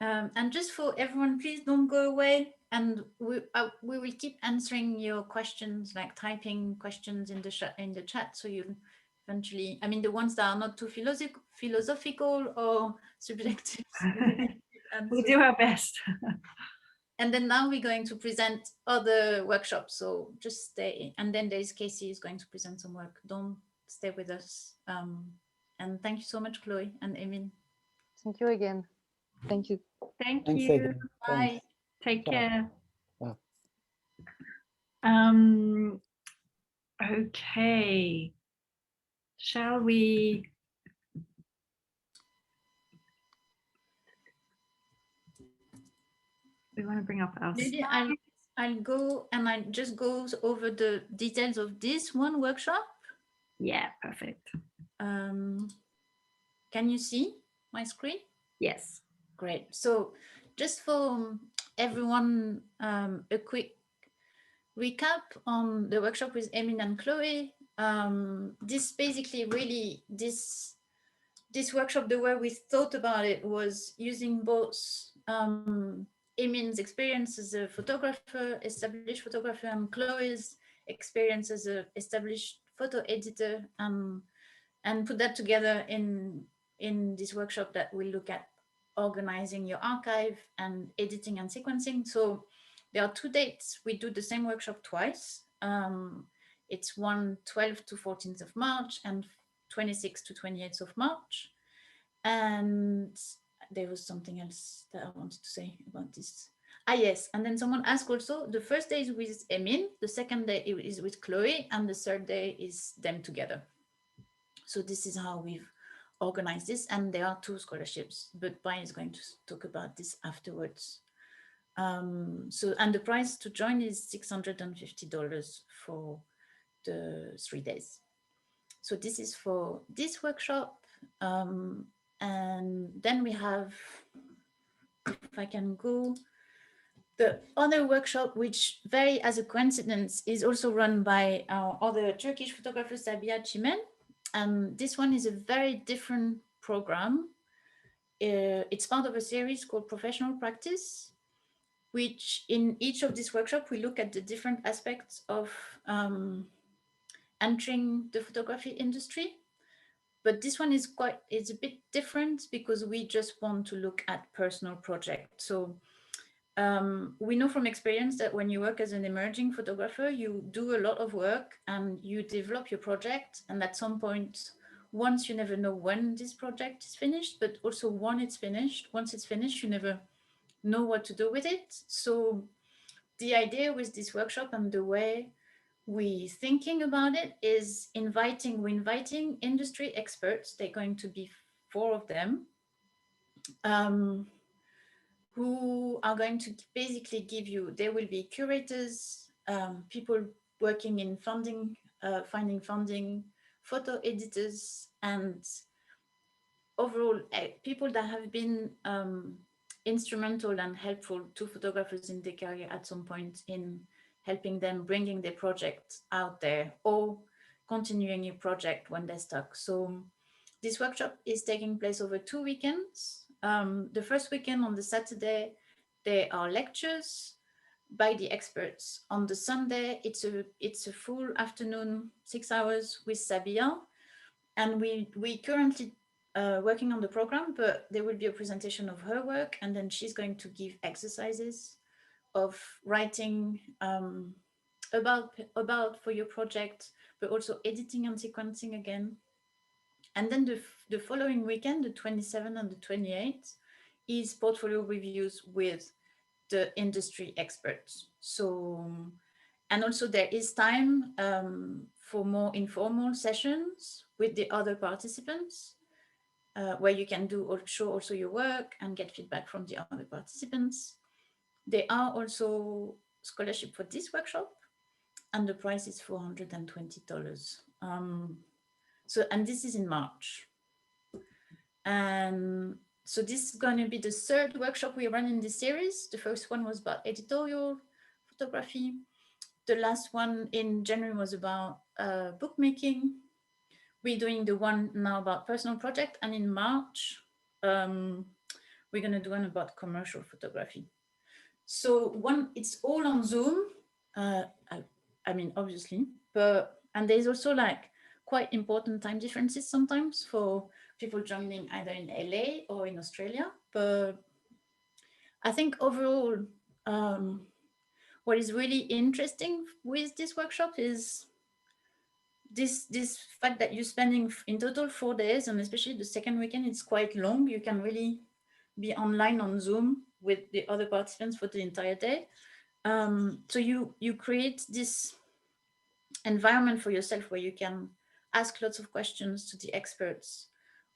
And just for everyone, please don't go away. And we will keep answering your questions, like typing questions in the chat. So you eventually, I mean, the ones that are not too philosophical or subjective. We'll do our best. And then now we're going to present other workshops. So just stay. And then there's Casey is going to present some work. Don't stay with us. And thank you so much, Chloe and Emin. Thank you again. Thank you. Thank Thanks you. again. Bye. Thanks. Take Ciao. care. Bye. Okay. Shall we? We want to bring up our Maybe slide. I'll go and I just go over the details of this one workshop. Yeah, perfect. Can you see my screen? Yes. Great. So just for everyone, a quick recap on the workshop with Emin and Chloe. This basically really, this workshop, the way we thought about it was using both Emin's experience as a photographer, established photographer, and Chloe's experience as an established photo editor, and put that together in this workshop that will look at organizing your archive and editing and sequencing. So there are 2 dates. We do the same workshop twice. It's 12th to 14th of March and 26th to 28th of March. And there was something else that I wanted to say about this. Yes, and then someone asked also, the first day is with Emin, the second day is with Chloe, and the third day is them together. So this is how we've organized this, and there are 2 scholarships, but Brian is going to talk about this afterwards. And the price to join is $650 for the 3 days. So this is for this workshop. And then we have, if I can go, the other workshop, which very as a coincidence is also run by our other Turkish photographer, Sabiha Çimen. And this one is a very different program. It's part of a series called Professional Practice, which in each of these workshops, we look at the different aspects of entering the photography industry. But this one is a bit different because we just want to look at personal projects. So we know from experience that when you work as an emerging photographer, you do a lot of work and you develop your project. And at some point, once you never know when this project is finished, but also when it's finished. Once it's finished, you never know what to do with it. So the idea with this workshop and the way we thinking about it is we're inviting industry experts. They're going to be 4 of them, who are going to basically give you, there will be curators, people working in funding, finding funding, photo editors, and overall people that have been instrumental and helpful to photographers in their career at some point in helping them bringing their project out there or continuing a project when they're stuck. So this workshop is taking place over 2 weekends. The first weekend on the Saturday, there are lectures by the experts. On the Sunday, it's a full afternoon, 6 hours with Sabia. And we currently working on the program, but there will be a presentation of her work, and then she's going to give exercises of writing about for your project, but also editing and sequencing again. And then the following weekend, the 27th and the 28th, is portfolio reviews with the industry experts. So, and also there is time for more informal sessions with the other participants, where you can show also your work and get feedback from the other participants. There are also scholarships for this workshop, and the price is $420. And this is in March. And so this is going to be the 3rd workshop we run in this series. The first one was about editorial photography. The last one in January was about bookmaking. We're doing the one now about personal project, and in March, we're going to do one about commercial photography. So it's all on Zoom. I mean, obviously, and there's also like quite important time differences sometimes for people joining either in LA or in Australia. But I think overall, what is really interesting with this workshop is this fact that you're spending in total 4 days, and especially the second weekend, it's quite long. You can really be online on Zoom with the other participants for the entire day. So you create this environment for yourself where you can ask lots of questions to the experts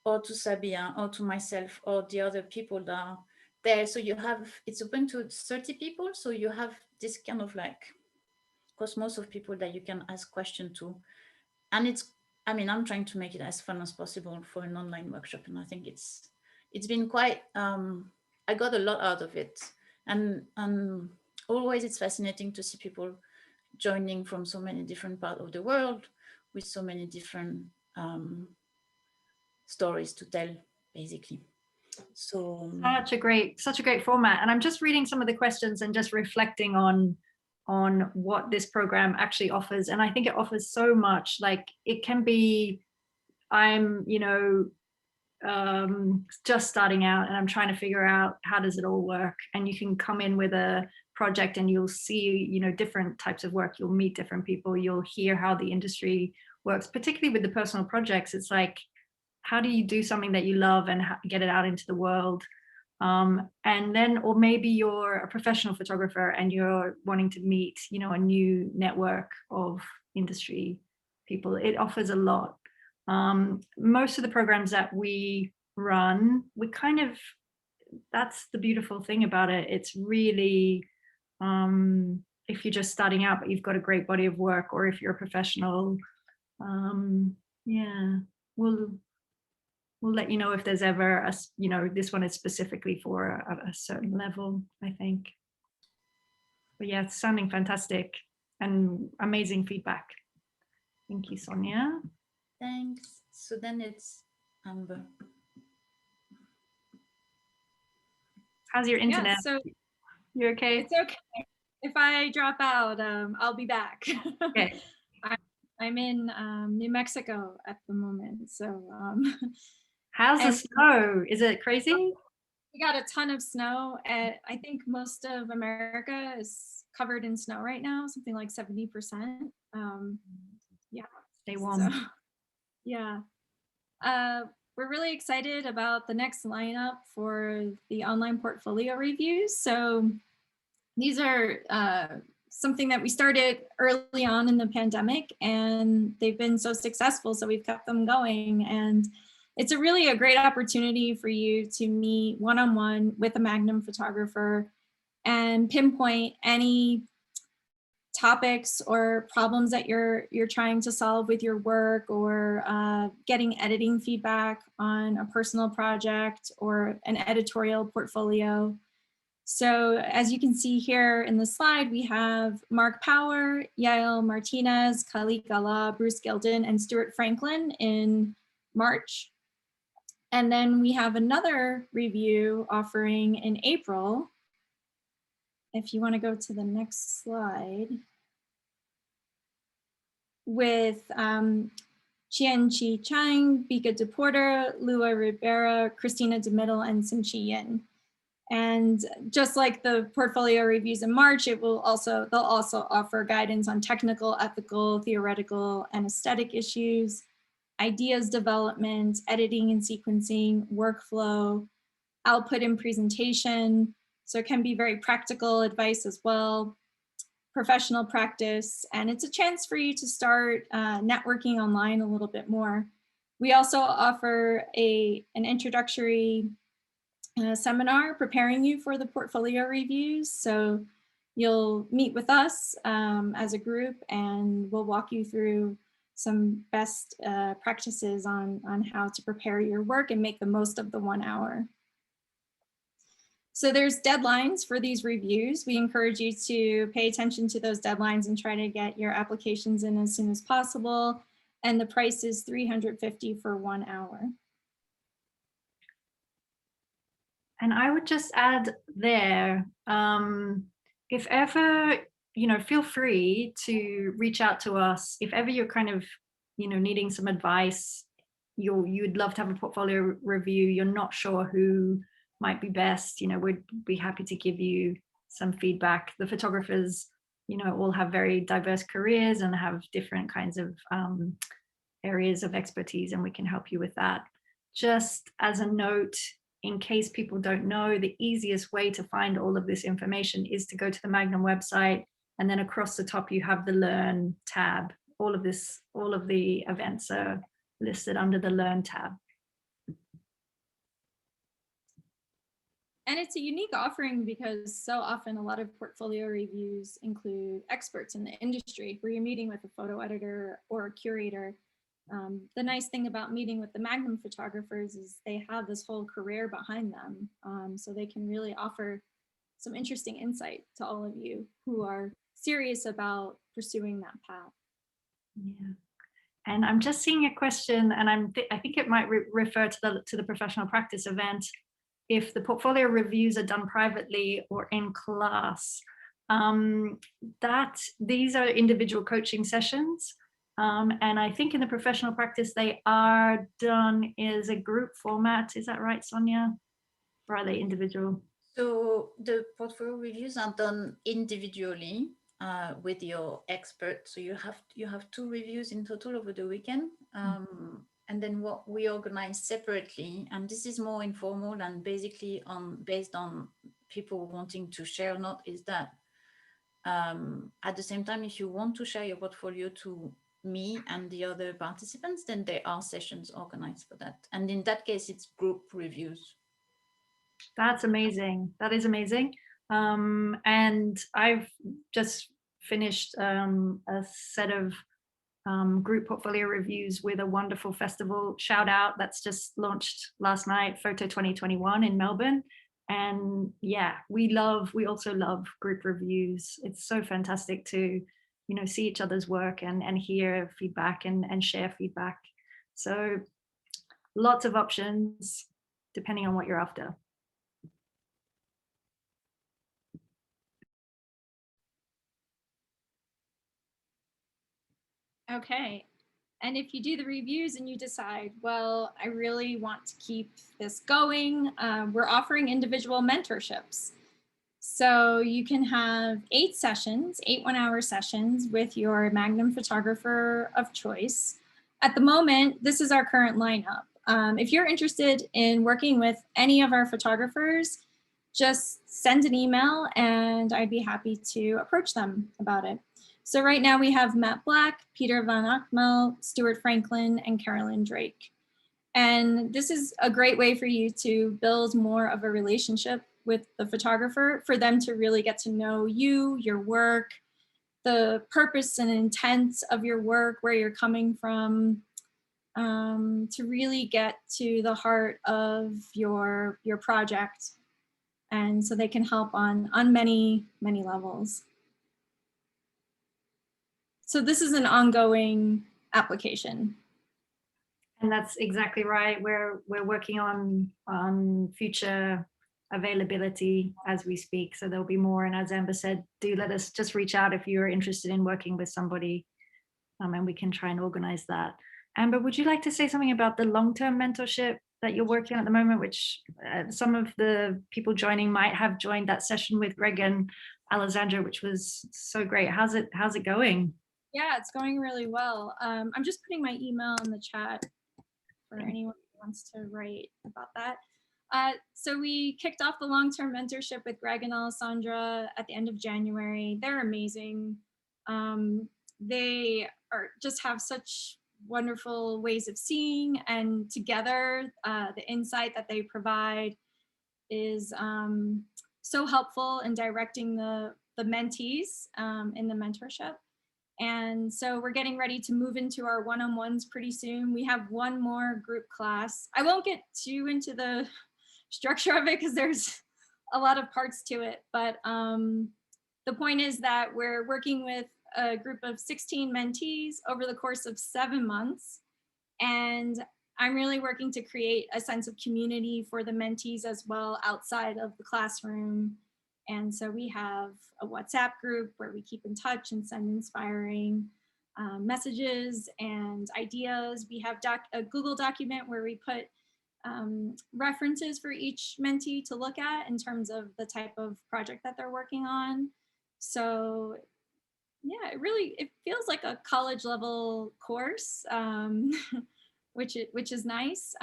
or to Sabia or to myself or the other people that are there. So it's open to 30 people. So you have this kind of like cosmos of people that you can ask questions to. And I'm trying to make it as fun as possible for an online workshop. And I think it's been quite, I got a lot out of it. And always it's fascinating to see people joining from so many different parts of the world with so many different stories to tell, basically. So such a great format. And I'm just reading some of the questions and just reflecting on what this program actually offers. And I think it offers so much. Like it can be, I'm just starting out and I'm trying to figure out how does it all work, and you can come in with a project and you'll see different types of work, you'll meet different people, you'll hear how the industry works, particularly with the personal projects. It's like, how do you do something that you love and get it out into the world? And then, or maybe you're a professional photographer and you're wanting to meet a new network of industry people. It offers a lot. Most of the programs that we run, that's the beautiful thing about it. It's really, if you're just starting out but you've got a great body of work, or if you're a professional, we'll let you know if there's ever this one is specifically for a certain level, I think. But yeah, it's sounding fantastic and amazing feedback. Thank you, Sonia. Thanks. So then it's Amber. How's your internet? Yeah, so you okay? It's okay. If I drop out, I'll be back. Okay. I'm in New Mexico at the moment, so how's the snow? Is it crazy? We got a ton of snow. I think most of America is covered in snow right now, something like 70%. Yeah. Stay warm. So, yeah. We're really excited about the next lineup for the online portfolio reviews. So these are something that we started early on in the pandemic, and they've been so successful, so we've kept them going. And it's really a great opportunity for you to meet one-on-one with a Magnum photographer and pinpoint any topics or problems that you're trying to solve with your work, or getting editing feedback on a personal project or an editorial portfolio. So as you can see here in the slide, we have Mark Power, Yael Martinez, Khalid Gala, Bruce Gilden, and Stuart Franklin in March. And then we have another review offering in April. If you want to go to the next slide, with Chien-Chi Chang, Bika DePorter, Lua Rivera, Christina DeMiddle, and Sim-Chi Yin. And just like the portfolio reviews in March, they'll also offer guidance on technical, ethical, theoretical, and aesthetic issues, ideas development, editing and sequencing, workflow, output and presentation. So it can be very practical advice as well, professional practice, and it's a chance for you to start networking online a little bit more. We also offer an introductory seminar preparing you for the portfolio reviews. So you'll meet with us as a group, and we'll walk you through some best practices on how to prepare your work and make the most of the 1 hour. So there's deadlines for these reviews. We encourage you to pay attention to those deadlines and try to get your applications in as soon as possible. And the price is $350 for 1 hour. And I would just add there, if ever, feel free to reach out to us. If ever you're kind of, needing some advice, you'd love to have a portfolio review, you're not sure who might be best, we'd be happy to give you some feedback. The photographers, all have very diverse careers and have different kinds of areas of expertise, and we can help you with that. Just as a note, in case people don't know, the easiest way to find all of this information is to go to the Magnum website, and then across the top you have the Learn tab. All of the events are listed under the Learn tab. And it's a unique offering because so often a lot of portfolio reviews include experts in the industry where you're meeting with a photo editor or a curator. The nice thing about meeting with the Magnum photographers is they have this whole career behind them. So they can really offer some interesting insight to all of you who are serious about pursuing that path. Yeah. And I'm just seeing a question, and I think it might refer to the professional practice event. If the portfolio reviews are done privately or in class, these are individual coaching sessions. And I think in the professional practice, they are done as a group format. Is that right, Sonia? Or are they individual? So the portfolio reviews are done individually with your expert. So you have 2 reviews in total over the weekend. And then what we organize separately, and this is more informal and basically based on people wanting to share or not, is that at the same time, if you want to share your portfolio to me and the other participants, then there are sessions organized for that. And in that case, it's group reviews. That's amazing. That is amazing. And I've just finished a set of group portfolio reviews with a wonderful festival shout out that's just launched last night, Photo 2021 in Melbourne. And yeah, we also love group reviews. It's so fantastic to, see each other's work and hear feedback and share feedback. So lots of options depending on what you're after. Okay. And if you do the reviews and you decide, well, I really want to keep this going, we're offering individual mentorships. So you can have 8 sessions, 8 one-hour sessions with your Magnum photographer of choice. At the moment, this is our current lineup. If you're interested in working with any of our photographers, just send an email and I'd be happy to approach them about it. So right now we have Matt Black, Peter Van Achmel, Stuart Franklin, and Carolyn Drake. And this is a great way for you to build more of a relationship with the photographer, for them to really get to know you, your work, the purpose and intent of your work, where you're coming from, to really get to the heart of your project. And so they can help on many, many levels. So this is an ongoing application. And that's exactly right. We're working on future availability as we speak. So there'll be more. And as Amber said, do let us just reach out if you're interested in working with somebody, and we can try and organize that. Amber, would you like to say something about the long-term mentorship that you're working on at the moment, which some of the people joining might have joined that session with Greg and Alessandra, which was so great. How's it going? Yeah, it's going really well. I'm just putting my email in the chat for anyone who wants to write about that. So we kicked off the long-term mentorship with Greg and Alessandra at the end of January. They're amazing. They just have such wonderful ways of seeing, and together the insight that they provide is so helpful in directing the mentees in the mentorship. And so we're getting ready to move into our one-on-ones pretty soon. We have one more group class. I won't get too into the structure of it because there's a lot of parts to it. But the point is that we're working with a group of 16 mentees over the course of 7 months. And I'm really working to create a sense of community for the mentees as well outside of the classroom. And so we have a WhatsApp group where we keep in touch and send inspiring messages and ideas. We have a Google document where we put references for each mentee to look at in terms of the type of project that they're working on. So yeah, it feels like a college level course, which is nice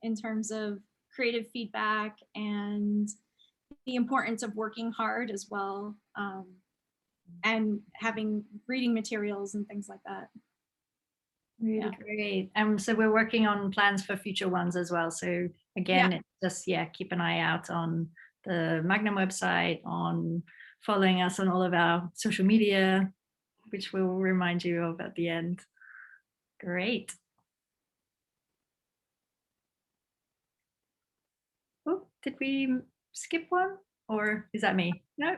in terms of creative feedback and the importance of working hard as well, and having reading materials and things like that. Really great. So we're working on plans for future ones as well. So again, it's just, keep an eye out on the Magnum website, on following us on all of our social media, which we'll remind you of at the end. Great. Oh, did we skip one, or is that me? No?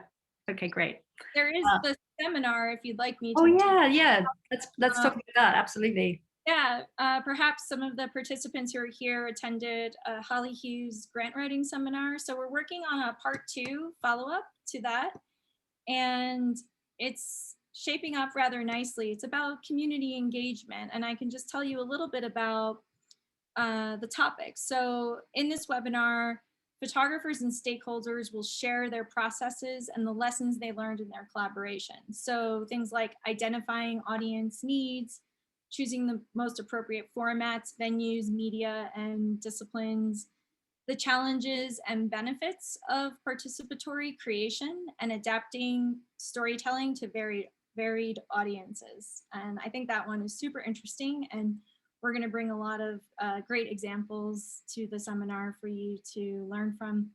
Okay, great. There is the seminar if you'd like me to. Oh yeah. Let's talk about that. Absolutely. Yeah, perhaps some of the participants who are here attended Holly Hughes grant writing seminar. So we're working on a part 2 follow-up to that. And it's shaping up rather nicely. It's about community engagement. And I can just tell you a little bit about the topic. So in this webinar, photographers and stakeholders will share their processes and the lessons they learned in their collaboration. So things like identifying audience needs, choosing the most appropriate formats, venues, media, and disciplines, the challenges and benefits of participatory creation, and adapting storytelling to varied audiences. And I think that one is super interesting, and we're going to bring a lot of great examples to the seminar for you to learn from.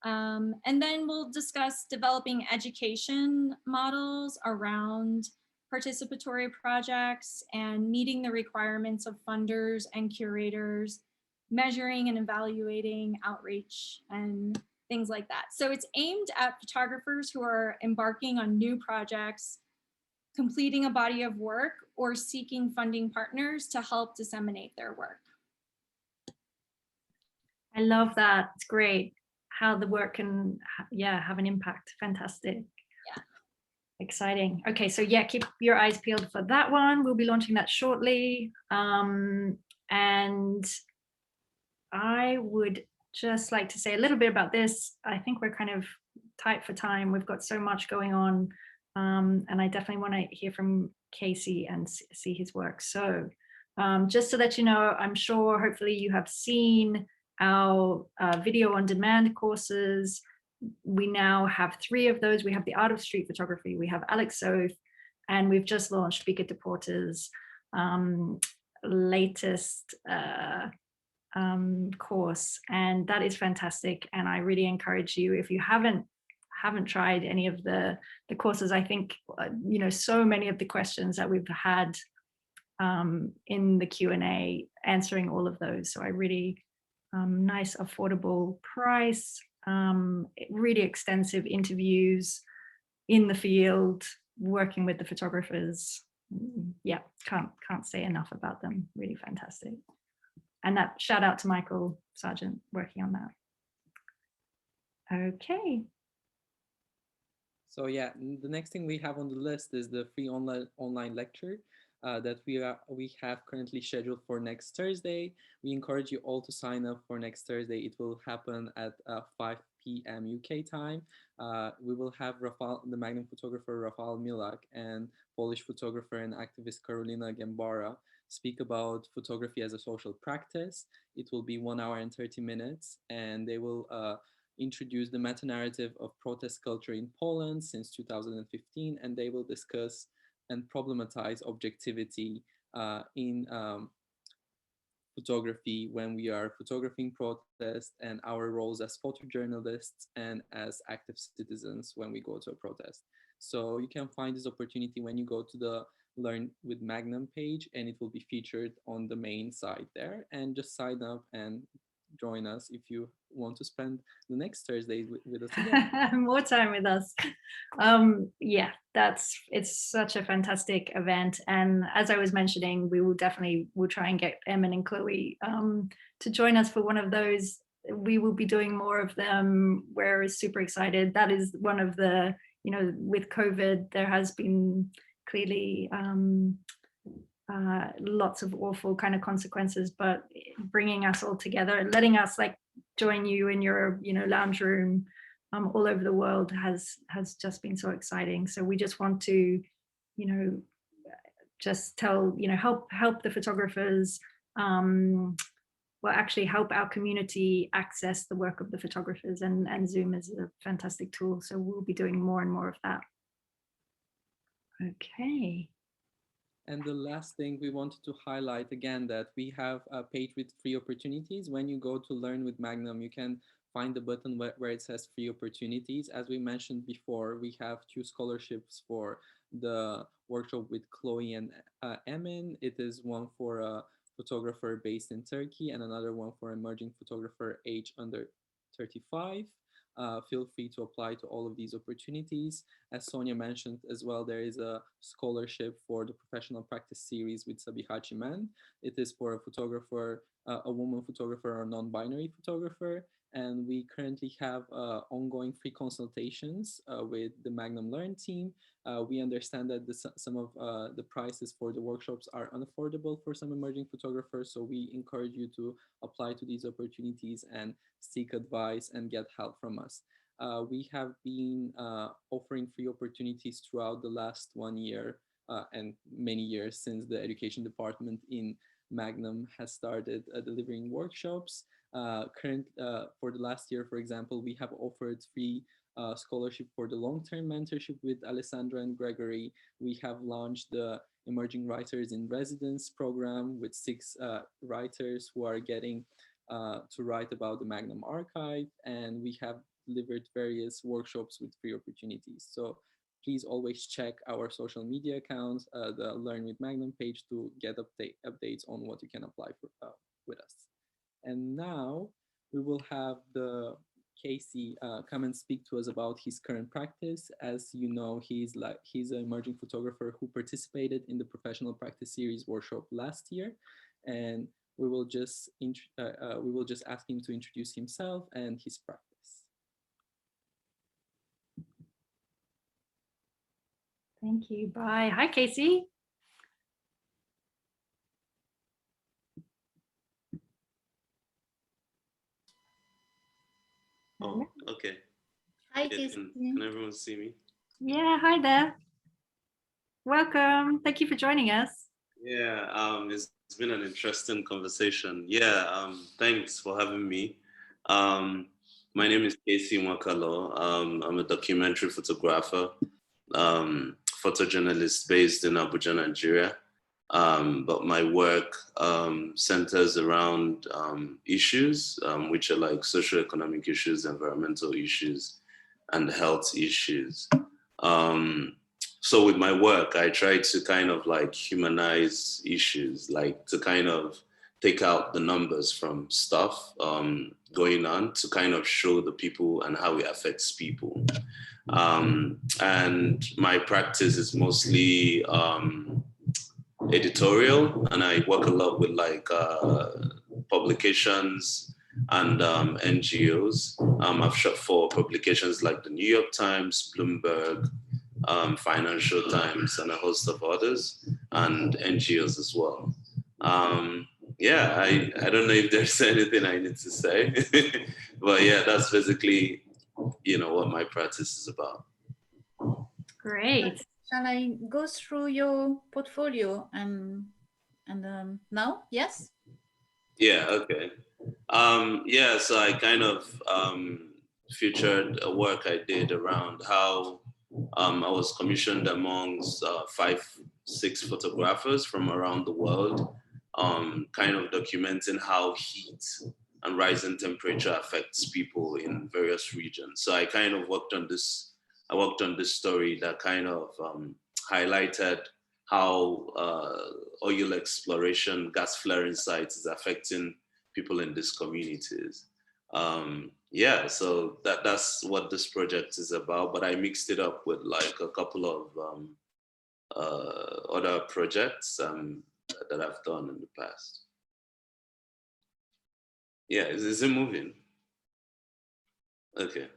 And then we'll discuss developing education models around participatory projects and meeting the requirements of funders and curators, measuring and evaluating outreach and things like that. So it's aimed at photographers who are embarking on new projects, completing a body of work, or seeking funding partners to help disseminate their work. I love that. It's great how the work can have an impact. Fantastic. Yeah. Exciting. Okay, so yeah, keep your eyes peeled for that one. We'll be launching that shortly. And I would just like to say a little bit about this. I think we're kind of tight for time. We've got so much going on. And I definitely want to hear from Casey and see his work. So just to let you know, I'm sure hopefully you have seen our video on demand courses. We now have 3 of those. We have the Art of Street Photography, we have Alex Soth, and we've just launched Bieke de Porter's latest course, and that is fantastic. And I really encourage you, if you haven't tried any of the courses, I think you know, so many of the questions that we've had in the Q&A, answering all of those. So I really nice, affordable price, really extensive interviews in the field, working with the photographers. Yeah, can't say enough about them. Really fantastic. And that shout out to Michael Sargent working on that. Okay. So yeah, the next thing we have on the list is the free online lecture that we have currently scheduled for next Thursday. We encourage you all to sign up for next Thursday. It will happen at 5 p.m. UK time. We will have the Magnum photographer Rafał Milak and Polish photographer and activist Karolina Gębara speak about photography as a social practice. It will be 1 hour and 30 minutes, and they will introduce the meta-narrative of protest culture in Poland since 2015, and they will discuss and problematize objectivity in photography when we are photographing protest, and our roles as photojournalists and as active citizens when we go to a protest. So you can find this opportunity when you go to the Learn with Magnum page, and it will be featured on the main site there. And just sign up and join us if you want to spend the next Thursday with us again. More time with us. Yeah, it's such a fantastic event. And as I was mentioning, we'll try and get Emin and Cloé to join us for one of those. We will be doing more of them. We're super excited. That is one of the, you know, with COVID, there has been clearly lots of awful kind of consequences, but bringing us all together, letting us like join you in your, you know, lounge room all over the world has just been so exciting. So we just want to, you know, just tell, you know, help the photographers, well, actually help our community access the work of the photographers, and Zoom is a fantastic tool. So we'll be doing more and more of that. Okay. And the last thing we wanted to highlight again, that we have a page with free opportunities. When you go to Learn with Magnum, you can find the button where it says free opportunities. As we mentioned before, we have 2 scholarships for the workshop with Cloé and Emin. It is one for a photographer based in Turkey and another one for emerging photographer age under 35. Feel free to apply to all of these opportunities. As Sonia mentioned as well, there is a scholarship for the professional practice series with Sabiha Chiman. It is for a photographer, a woman photographer or non-binary photographer. And we currently have ongoing free consultations with the Magnum Learn team. We understand that some of the prices for the workshops are unaffordable for some emerging photographers. So we encourage you to apply to these opportunities and seek advice and get help from us. We have been offering free opportunities throughout the last 1 year and many years since the education department in Magnum has started delivering workshops. For the last year, for example, we have offered free scholarship for the long-term mentorship with Alessandra and Gregory. We have launched the Emerging Writers in Residence program with 6 writers who are getting to write about the Magnum archive, and we have delivered various workshops with free opportunities. So please always check our social media accounts, the Learn with Magnum page, to get updates on what you can apply for with us. And now we will have the Casey come and speak to us about his current practice. As you know, he's an emerging photographer who participated in the professional practice series workshop last year, and we will just ask him to introduce himself and his practice. Thank you. Bye. Hi, Casey. Oh, okay. Hi, Yeah, Casey. can everyone see me? Yeah, hi there. Welcome. Thank you for joining us. Yeah, it's been an interesting conversation. Yeah, thanks for having me. My name is Casey Mwakalo. I'm a documentary photographer, photojournalist based in Abuja, Nigeria. But my work centers around issues, which are like socioeconomic issues, environmental issues, and health issues. So with my work, I try to kind of like humanize issues, like to kind of take out the numbers from stuff going on to kind of show the people and how it affects people. And my practice is mostly editorial, and I work a lot with like publications and NGOs. I've shot for publications like the New York Times, Bloomberg, Financial Times, and a host of others, and NGOs as well. Yeah, I don't know if there's anything I need to say, but yeah, that's basically, what my practice is about. Great. Shall I go through your portfolio now? Yes. Yeah. Okay. Yeah. So I kind of featured a work I did around how I was commissioned amongst 6 photographers from around the world, kind of documenting how heat and rising temperature affects people in various regions. So I kind of worked on this story that kind of highlighted how oil exploration, gas flaring sites is affecting people in these communities. Yeah, so that's what this project is about, but I mixed it up with like a couple of other projects that I've done in the past. Yeah, is it moving? Okay.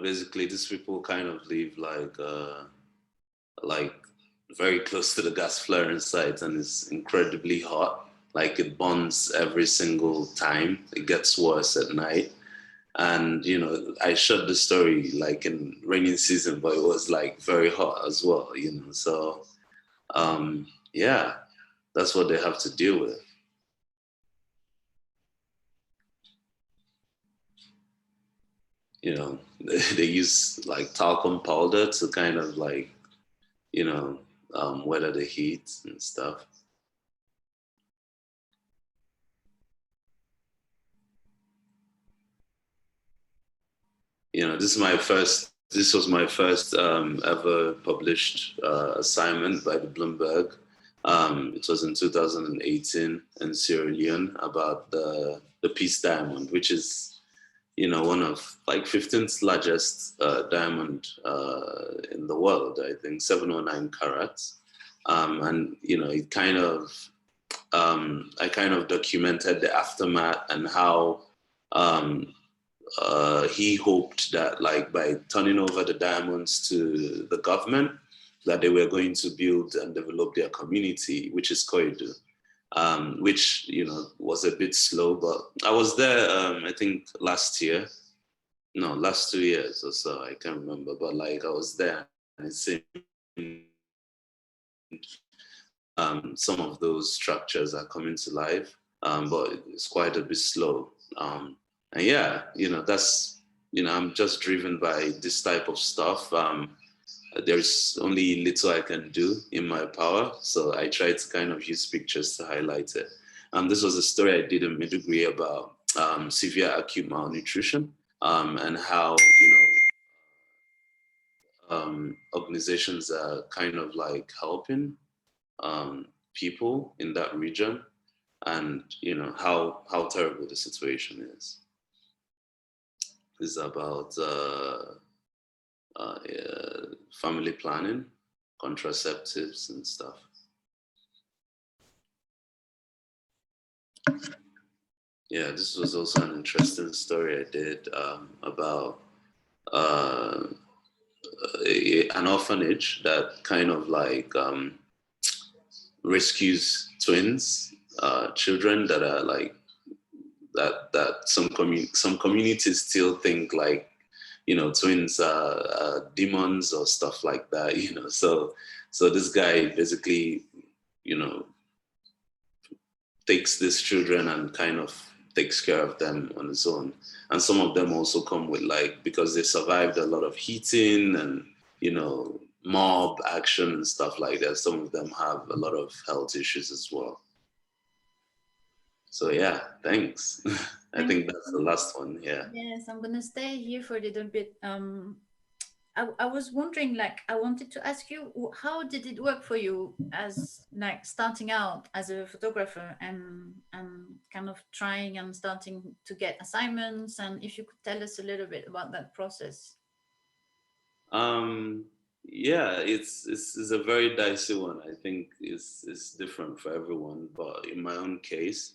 Basically these people kind of live like very close to the gas flaring site, and it's incredibly hot. Like it burns every single time. It gets worse at night. And, I shot the story like in rainy season, but it was like very hot as well, So, yeah, that's what they have to deal with. They use like talcum powder to kind of like, weather the heat and stuff. This was my first ever published assignment by the Bloomberg. It was in 2018 in Sierra Leone about the Peace Diamond, which is, one of like 15th largest diamond in the world, I think 709 carats. And, it kind of, I kind of documented the aftermath and how he hoped that like by turning over the diamonds to the government, that they were going to build and develop their community, which is Koidu, which, was a bit slow, but I was there, I think last 2 years or so, I can't remember, but like I was there and it seemed some of those structures are coming to life, but it's quite a bit slow. And yeah, that's, I'm just driven by this type of stuff. There's only little I can do in my power, so I try to kind of use pictures to highlight it. This was a story I did in mid-degree about severe acute malnutrition and how, organizations are kind of like helping people in that region, and how terrible the situation is. This is about family planning, contraceptives and stuff. Yeah, this was also an interesting story I did about an orphanage that kind of like rescues twins, children that are like that some communities still think like, you know, twins are demons or stuff like that, you know. So this guy basically, you know, takes these children and kind of takes care of them on his own. And some of them also come with like, because they survived a lot of heating and, you know, mob action and stuff like that, some of them have a lot of health issues as well. So yeah, thanks. I think that's the last one. Yeah. Yes, I'm gonna stay here for a little bit. I was wondering, like, I wanted to ask you, how did it work for you as like starting out as a photographer and kind of trying and starting to get assignments, and if you could tell us a little bit about that process. Yeah, it's a very dicey one. I think it's different for everyone, but in my own case,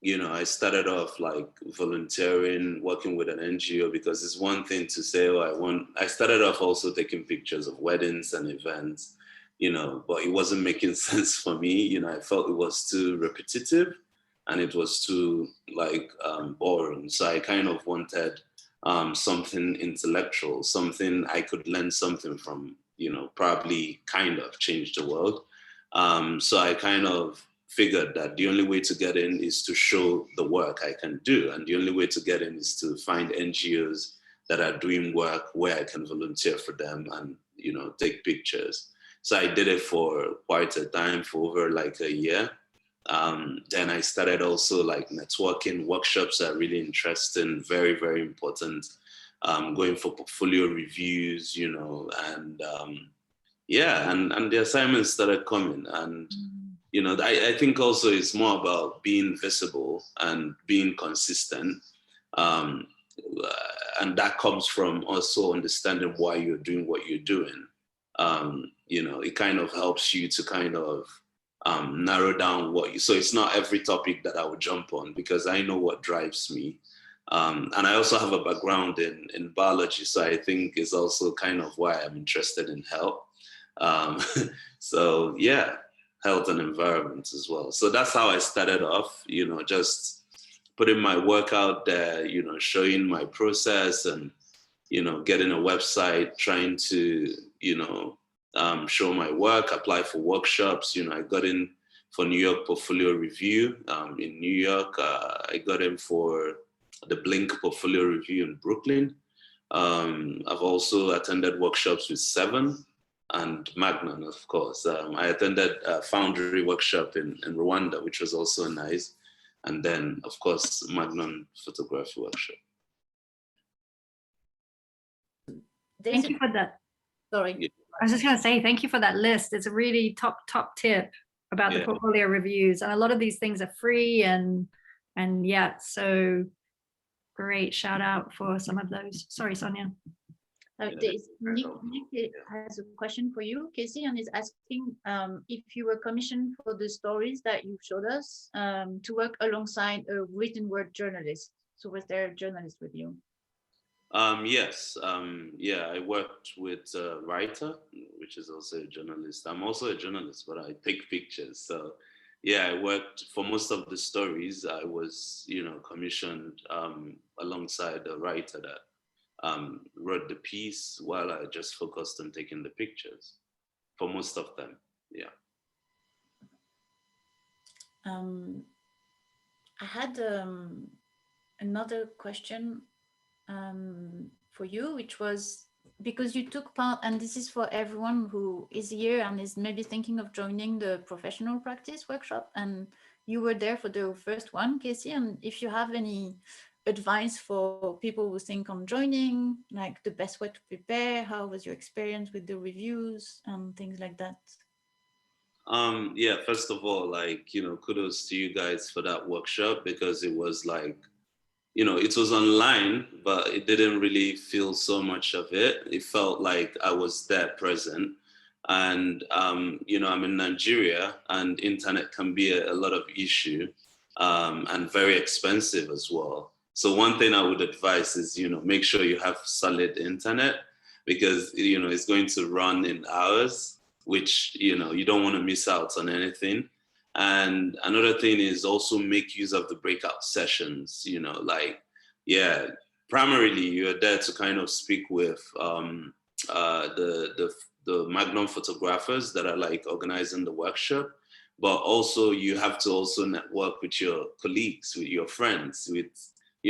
you know, I started off like volunteering, working with an NGO, because it's one thing to say, oh, I started off also taking pictures of weddings and events, you know, but it wasn't making sense for me. You know, I felt it was too repetitive and it was too like boring. So I kind of wanted something intellectual, something I could learn something from, you know, probably kind of change the world. So I kind of figured that the only way to get in is to show the work I can do. And the only way to get in is to find NGOs that are doing work where I can volunteer for them and, you know, take pictures. So I did it for quite a time, for over like a year. Then I started also like networking. Workshops are really interesting, very, very important. Going for portfolio reviews, you know, and yeah, and the assignments started coming. And you know, I think also it's more about being visible and being consistent. And that comes from also understanding why you're doing what you're doing. You know, it kind of helps you to kind of narrow down so it's not every topic that I would jump on, because I know what drives me. And I also have a background in biology, so I think it's also kind of why I'm interested in health. So yeah, health and environment as well. So that's how I started off, you know, just putting my work out there, you know, showing my process and, you know, getting a website, trying to, you know, show my work, apply for workshops. You know, I got in for New York Portfolio Review in New York. I got in for the Blink Portfolio Review in Brooklyn. I've also attended workshops with Seven and Magnum, of course. I attended a Foundry workshop in Rwanda, which was also nice. And then, of course, Magnum photography workshop. Thank you for that. Sorry. Yeah. I was just going to say, thank you for that list. It's a really top tip about the portfolio reviews. And a lot of these things are free and yeah, so great. Shout out for some of those. Sorry, Sonia. Nick has a question for you, Casey, and is asking if you were commissioned for the stories that you showed us to work alongside a written word journalist. So was there a journalist with you? Yes. Yeah, I worked with a writer, which is also a journalist. I'm also a journalist, but I take pictures. So yeah, I worked for most of the stories. I was, you know, commissioned alongside a writer that wrote the piece while I just focused on taking the pictures for most of them. Yeah. I had another question for you, which was because you took part, and this is for everyone who is here and is maybe thinking of joining the professional practice workshop, and you were there for the first one, Casey, and if you have any advice for people who think on joining, like the best way to prepare, how was your experience with the reviews and things like that? Yeah, first of all, like, you know, kudos to you guys for that workshop, because it was like it was online, but it didn't really feel so much of it. It felt like I was there present. And, I'm in Nigeria, and internet can be a lot of issue, and very expensive as well. So one thing I would advise is, make sure you have solid internet, because, it's going to run in hours, which, you don't want to miss out on anything. And another thing is also make use of the breakout sessions, primarily you're there to kind of speak with the Magnum photographers that are like organizing the workshop, but also you have to also network with your colleagues, with your friends, with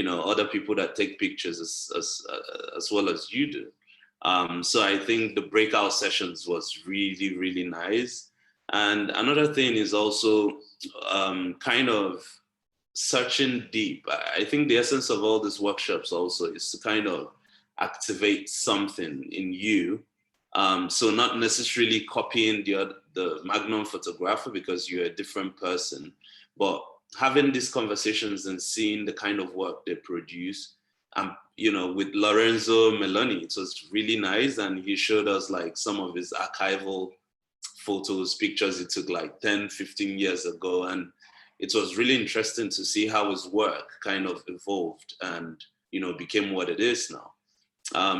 other people that take pictures as well as you do. So I think the breakout sessions was really, really nice. And another thing is also kind of searching deep. I think the essence of all these workshops also is to kind of activate something in you. So not necessarily copying the Magnum photographer because you're a different person, but having these conversations and seeing the kind of work they produce. With Lorenzo Meloni, it was really nice. And he showed us like some of his archival photos, pictures he took like 10, 15 years ago. And it was really interesting to see how his work kind of evolved and, became what it is now.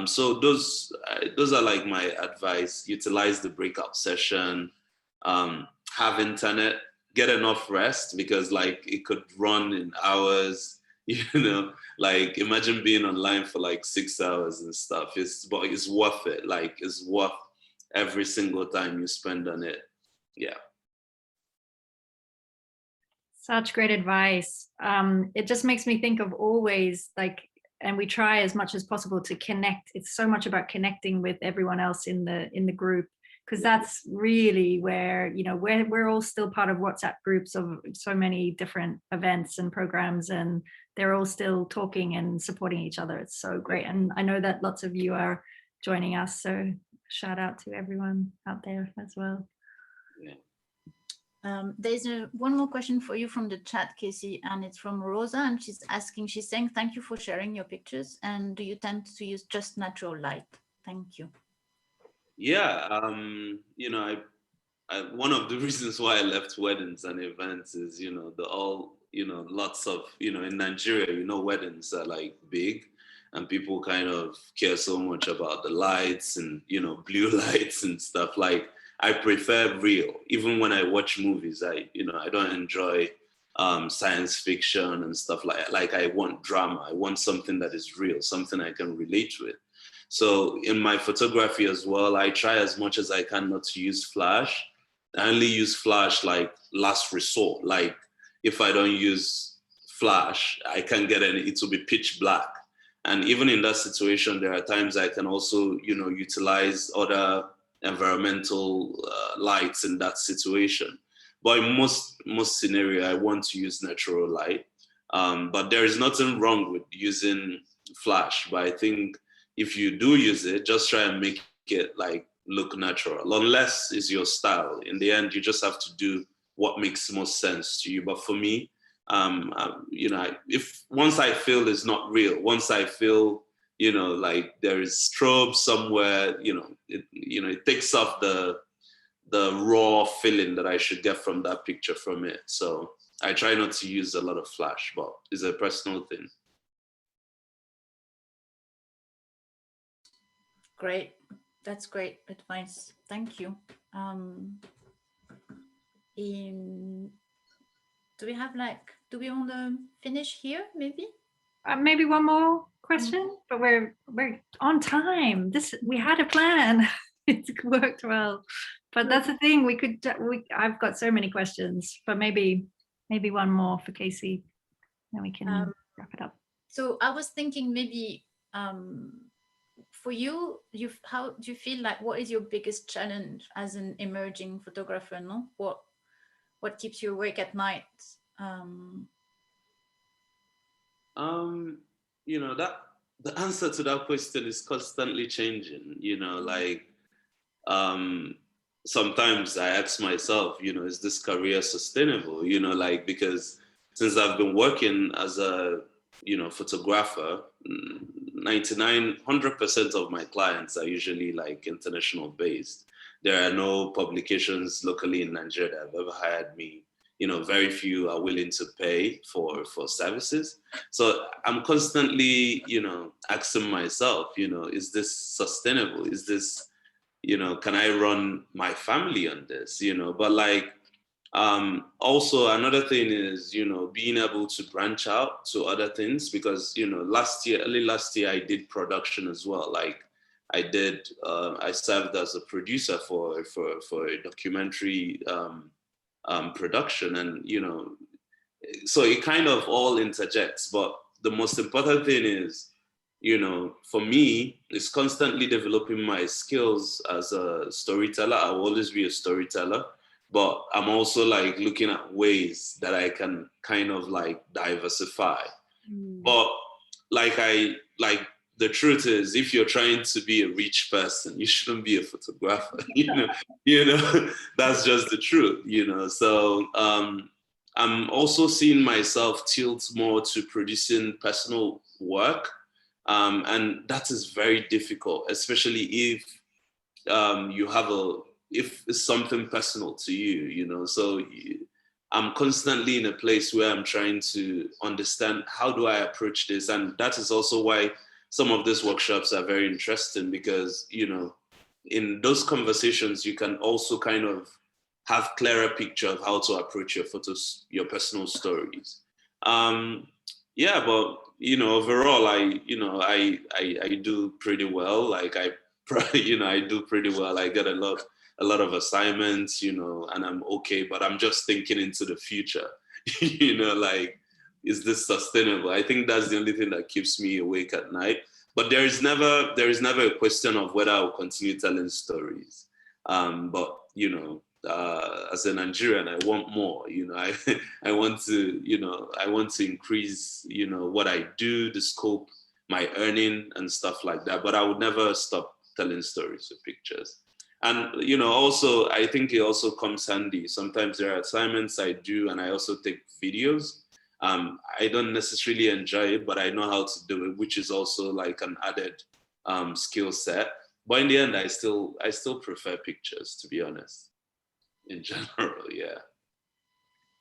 So those are like my advice. Utilize the breakout session, have internet, get enough rest, because like it could run in hours, like imagine being online for like 6 hours and stuff. But it's worth it. Like it's worth every single time you spend on it. Yeah. Such great advice. It just makes me think of always and we try as much as possible to connect. It's so much about connecting with everyone else in the group, because that's really where, we're all still part of WhatsApp groups of so many different events and programs, and they're all still talking and supporting each other. It's so great. And I know that lots of you are joining us. So shout out to everyone out there as well. Yeah. There's one more question for you from the chat, Casey, and it's from Rosa, and she's saying, thank you for sharing your pictures. And do you tend to use just natural light? Thank you. Yeah, one of the reasons why I left weddings and events is, lots of, in Nigeria, weddings are like big, and people kind of care so much about the lights and, blue lights and stuff. Like, I prefer real. Even when I watch movies, I don't enjoy science fiction and stuff like I want drama. I want something that is real, something I can relate with. So in my photography as well, I try as much as I can not to use flash. I only use flash like last resort. Like if I don't use flash, I can't get any, it will be pitch black. And even in that situation, there are times I can also, utilize other environmental lights in that situation. But in most scenario, I want to use natural light. But there is nothing wrong with using flash. But I think if you do use it, just try and make it like look natural, unless it's your style. In the end, you just have to do what makes most sense to you. But for me, if once I feel it's not real, once I feel, like there is strobe somewhere, it takes off the raw feeling that I should get from that picture from it. So I try not to use a lot of flash, but it's a personal thing. Great. That's great advice. Thank you. Do we want to finish here maybe? Maybe one more question, but we're on time. We had a plan. It worked well, but that's the thing. I've got so many questions, but maybe one more for Casey, then we can wrap it up. So I was thinking maybe for you, how do you feel like, what is your biggest challenge as an emerging photographer? No, what keeps you awake at night? That the answer to that question is constantly changing. Sometimes I ask myself, is this career sustainable? Because since I've been working as a photographer, 100% of my clients are usually like international based. There are no publications locally in Nigeria that have ever hired me. Very few are willing to pay for services. So I'm constantly, asking myself, is this sustainable? Is this, can I run my family on this? But like, also another thing is, being able to branch out to other things, because, early last year, I did production as well. Like I served as a producer for a documentary production, and, so it kind of all interjects. But the most important thing is, for me, it's constantly developing my skills as a storyteller. I will always be a storyteller. But I'm also like looking at ways that I can kind of like diversify. But the truth is, if you're trying to be a rich person, you shouldn't be a photographer. That's just the truth. So I'm also seeing myself tilt more to producing personal work, and that is very difficult, especially if you have if it's something personal to you. So I'm constantly in a place where I'm trying to understand, how do I approach this? And that is also why some of these workshops are very interesting, because, in those conversations, you can also kind of have clearer picture of how to approach your photos, your personal stories. Yeah, but, overall, I do pretty well. Like I do pretty well. I get a lot of assignments, and I'm okay, but I'm just thinking into the future, like, is this sustainable? I think that's the only thing that keeps me awake at night. But there is never a question of whether I'll continue telling stories. But, as a Nigerian, I want more, I want to increase, what I do, the scope, my earning and stuff like that. But I would never stop telling stories with pictures. And, also, I think it also comes handy. Sometimes there are assignments I do, and I also take videos. I don't necessarily enjoy it, but I know how to do it, which is also like an added skill set. But in the end, I still prefer pictures, to be honest, in general, yeah.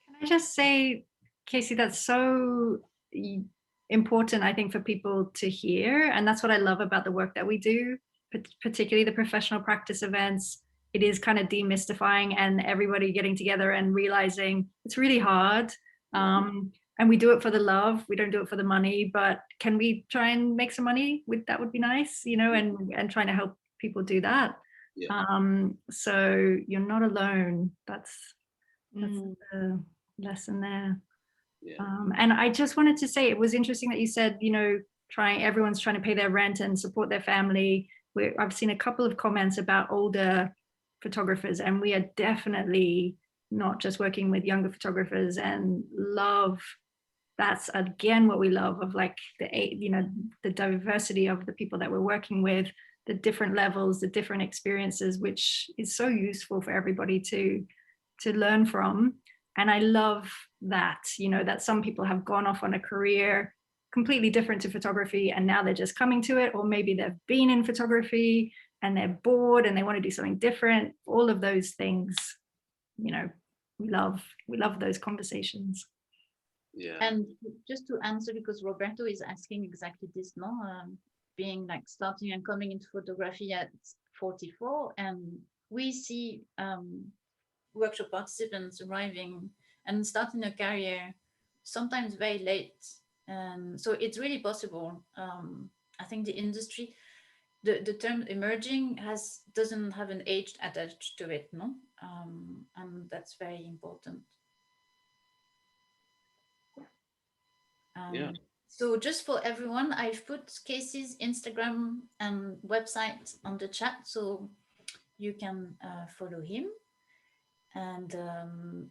Can I just say, Casey, that's so important, I think, for people to hear. And that's what I love about the work that we do, particularly the professional practice events. It is kind of demystifying, and everybody getting together and realizing it's really hard. And we do it for the love. We don't do it for the money, but can we try and make some money with that? Would be nice, and trying to help people do that. Yeah. So you're not alone. That's the lesson there. Yeah. And I just wanted to say, it was interesting that you said, everyone's trying to pay their rent and support their family. I've seen a couple of comments about older photographers, and we are definitely not just working with younger photographers, and that's again what we love, of like the diversity of the people that we're working with, the different levels, the different experiences, which is so useful for everybody to learn from. And I love that, that some people have gone off on a career completely different to photography, and now they're just coming to it, or maybe they've been in photography and they're bored and they want to do something different. All of those things, we love those conversations. Yeah. And just to answer, because Roberto is asking exactly this, being like starting and coming into photography at 44, and we see workshop participants arriving and starting a career sometimes very late, and so it's really possible. I think the industry, the term emerging doesn't have an age attached to it, and that's very important. Yeah. So just for everyone, I've put Casey's Instagram and website on the chat, so you can follow him. And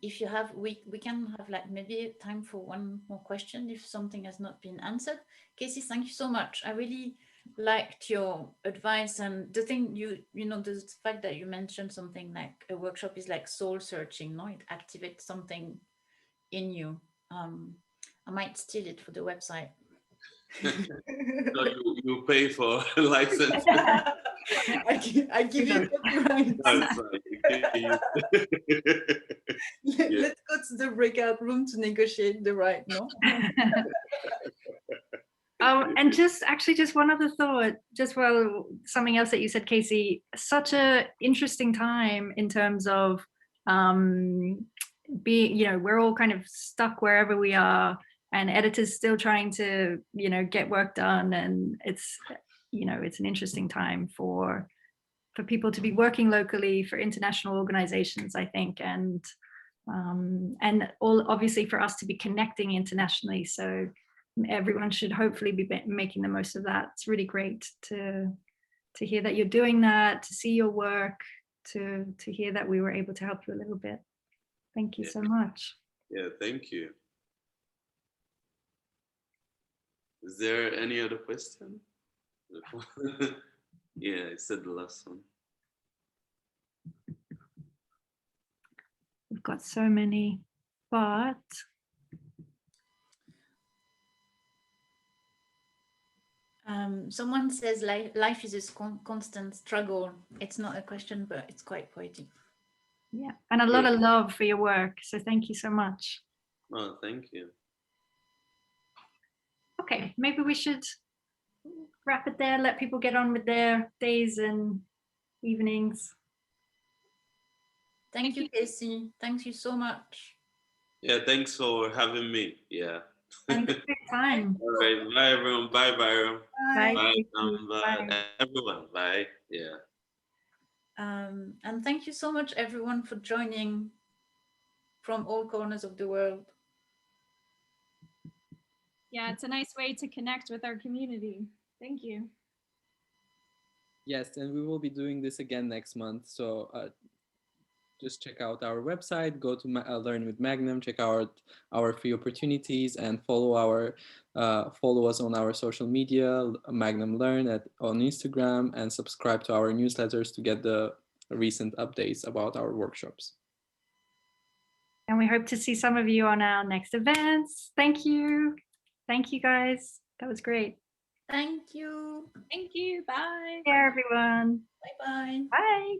if you have, we can have like maybe time for one more question if something has not been answered. Casey, thank you so much. I really liked your advice, and the thing the fact that you mentioned something like a workshop is like soul searching, it activates something in you. I might steal it for the website. So you pay for a license. I give you copyright. That's right. Let's go to the breakout room to negotiate the right, no? And just one other thought, something else that you said, Casey, such a interesting time in terms of being, we're all kind of stuck wherever we are, and editors still trying to, get work done. And it's an interesting time for people to be working locally, for international organizations, I think, and all obviously for us to be connecting internationally. So everyone should hopefully be making the most of that. It's really great to hear that you're doing that, to see your work, to hear that we were able to help you a little bit. Thank you so much. Yeah, thank you. Is there any other question? Yeah, I said the last one. We've got so many, but Someone says life is a constant struggle. It's not a question, but it's quite poetic. yeah, and a lot of love for your work. So thank you so much. Oh, thank you. Okay, maybe we should wrap it there, let people get on with their days and evenings. Thank you, Casey. Thank you so much. Yeah, thanks for having me. Yeah. And good time. All right, bye everyone. Bye, Byron. Bye. Bye, everyone. Bye. Yeah. And thank you so much, everyone, for joining from all corners of the world. Yeah, it's a nice way to connect with our community. Thank you. Yes, and we will be doing this again next month. So just check out our website, go to Learn with Magnum, check out our free opportunities, and follow us on our social media, Magnum Learn on Instagram, and subscribe to our newsletters to get the recent updates about our workshops. And we hope to see some of you on our next events. Thank you. Thank you, guys. That was great. Thank you. Thank you. Bye. Take care, everyone. Bye-bye. Bye.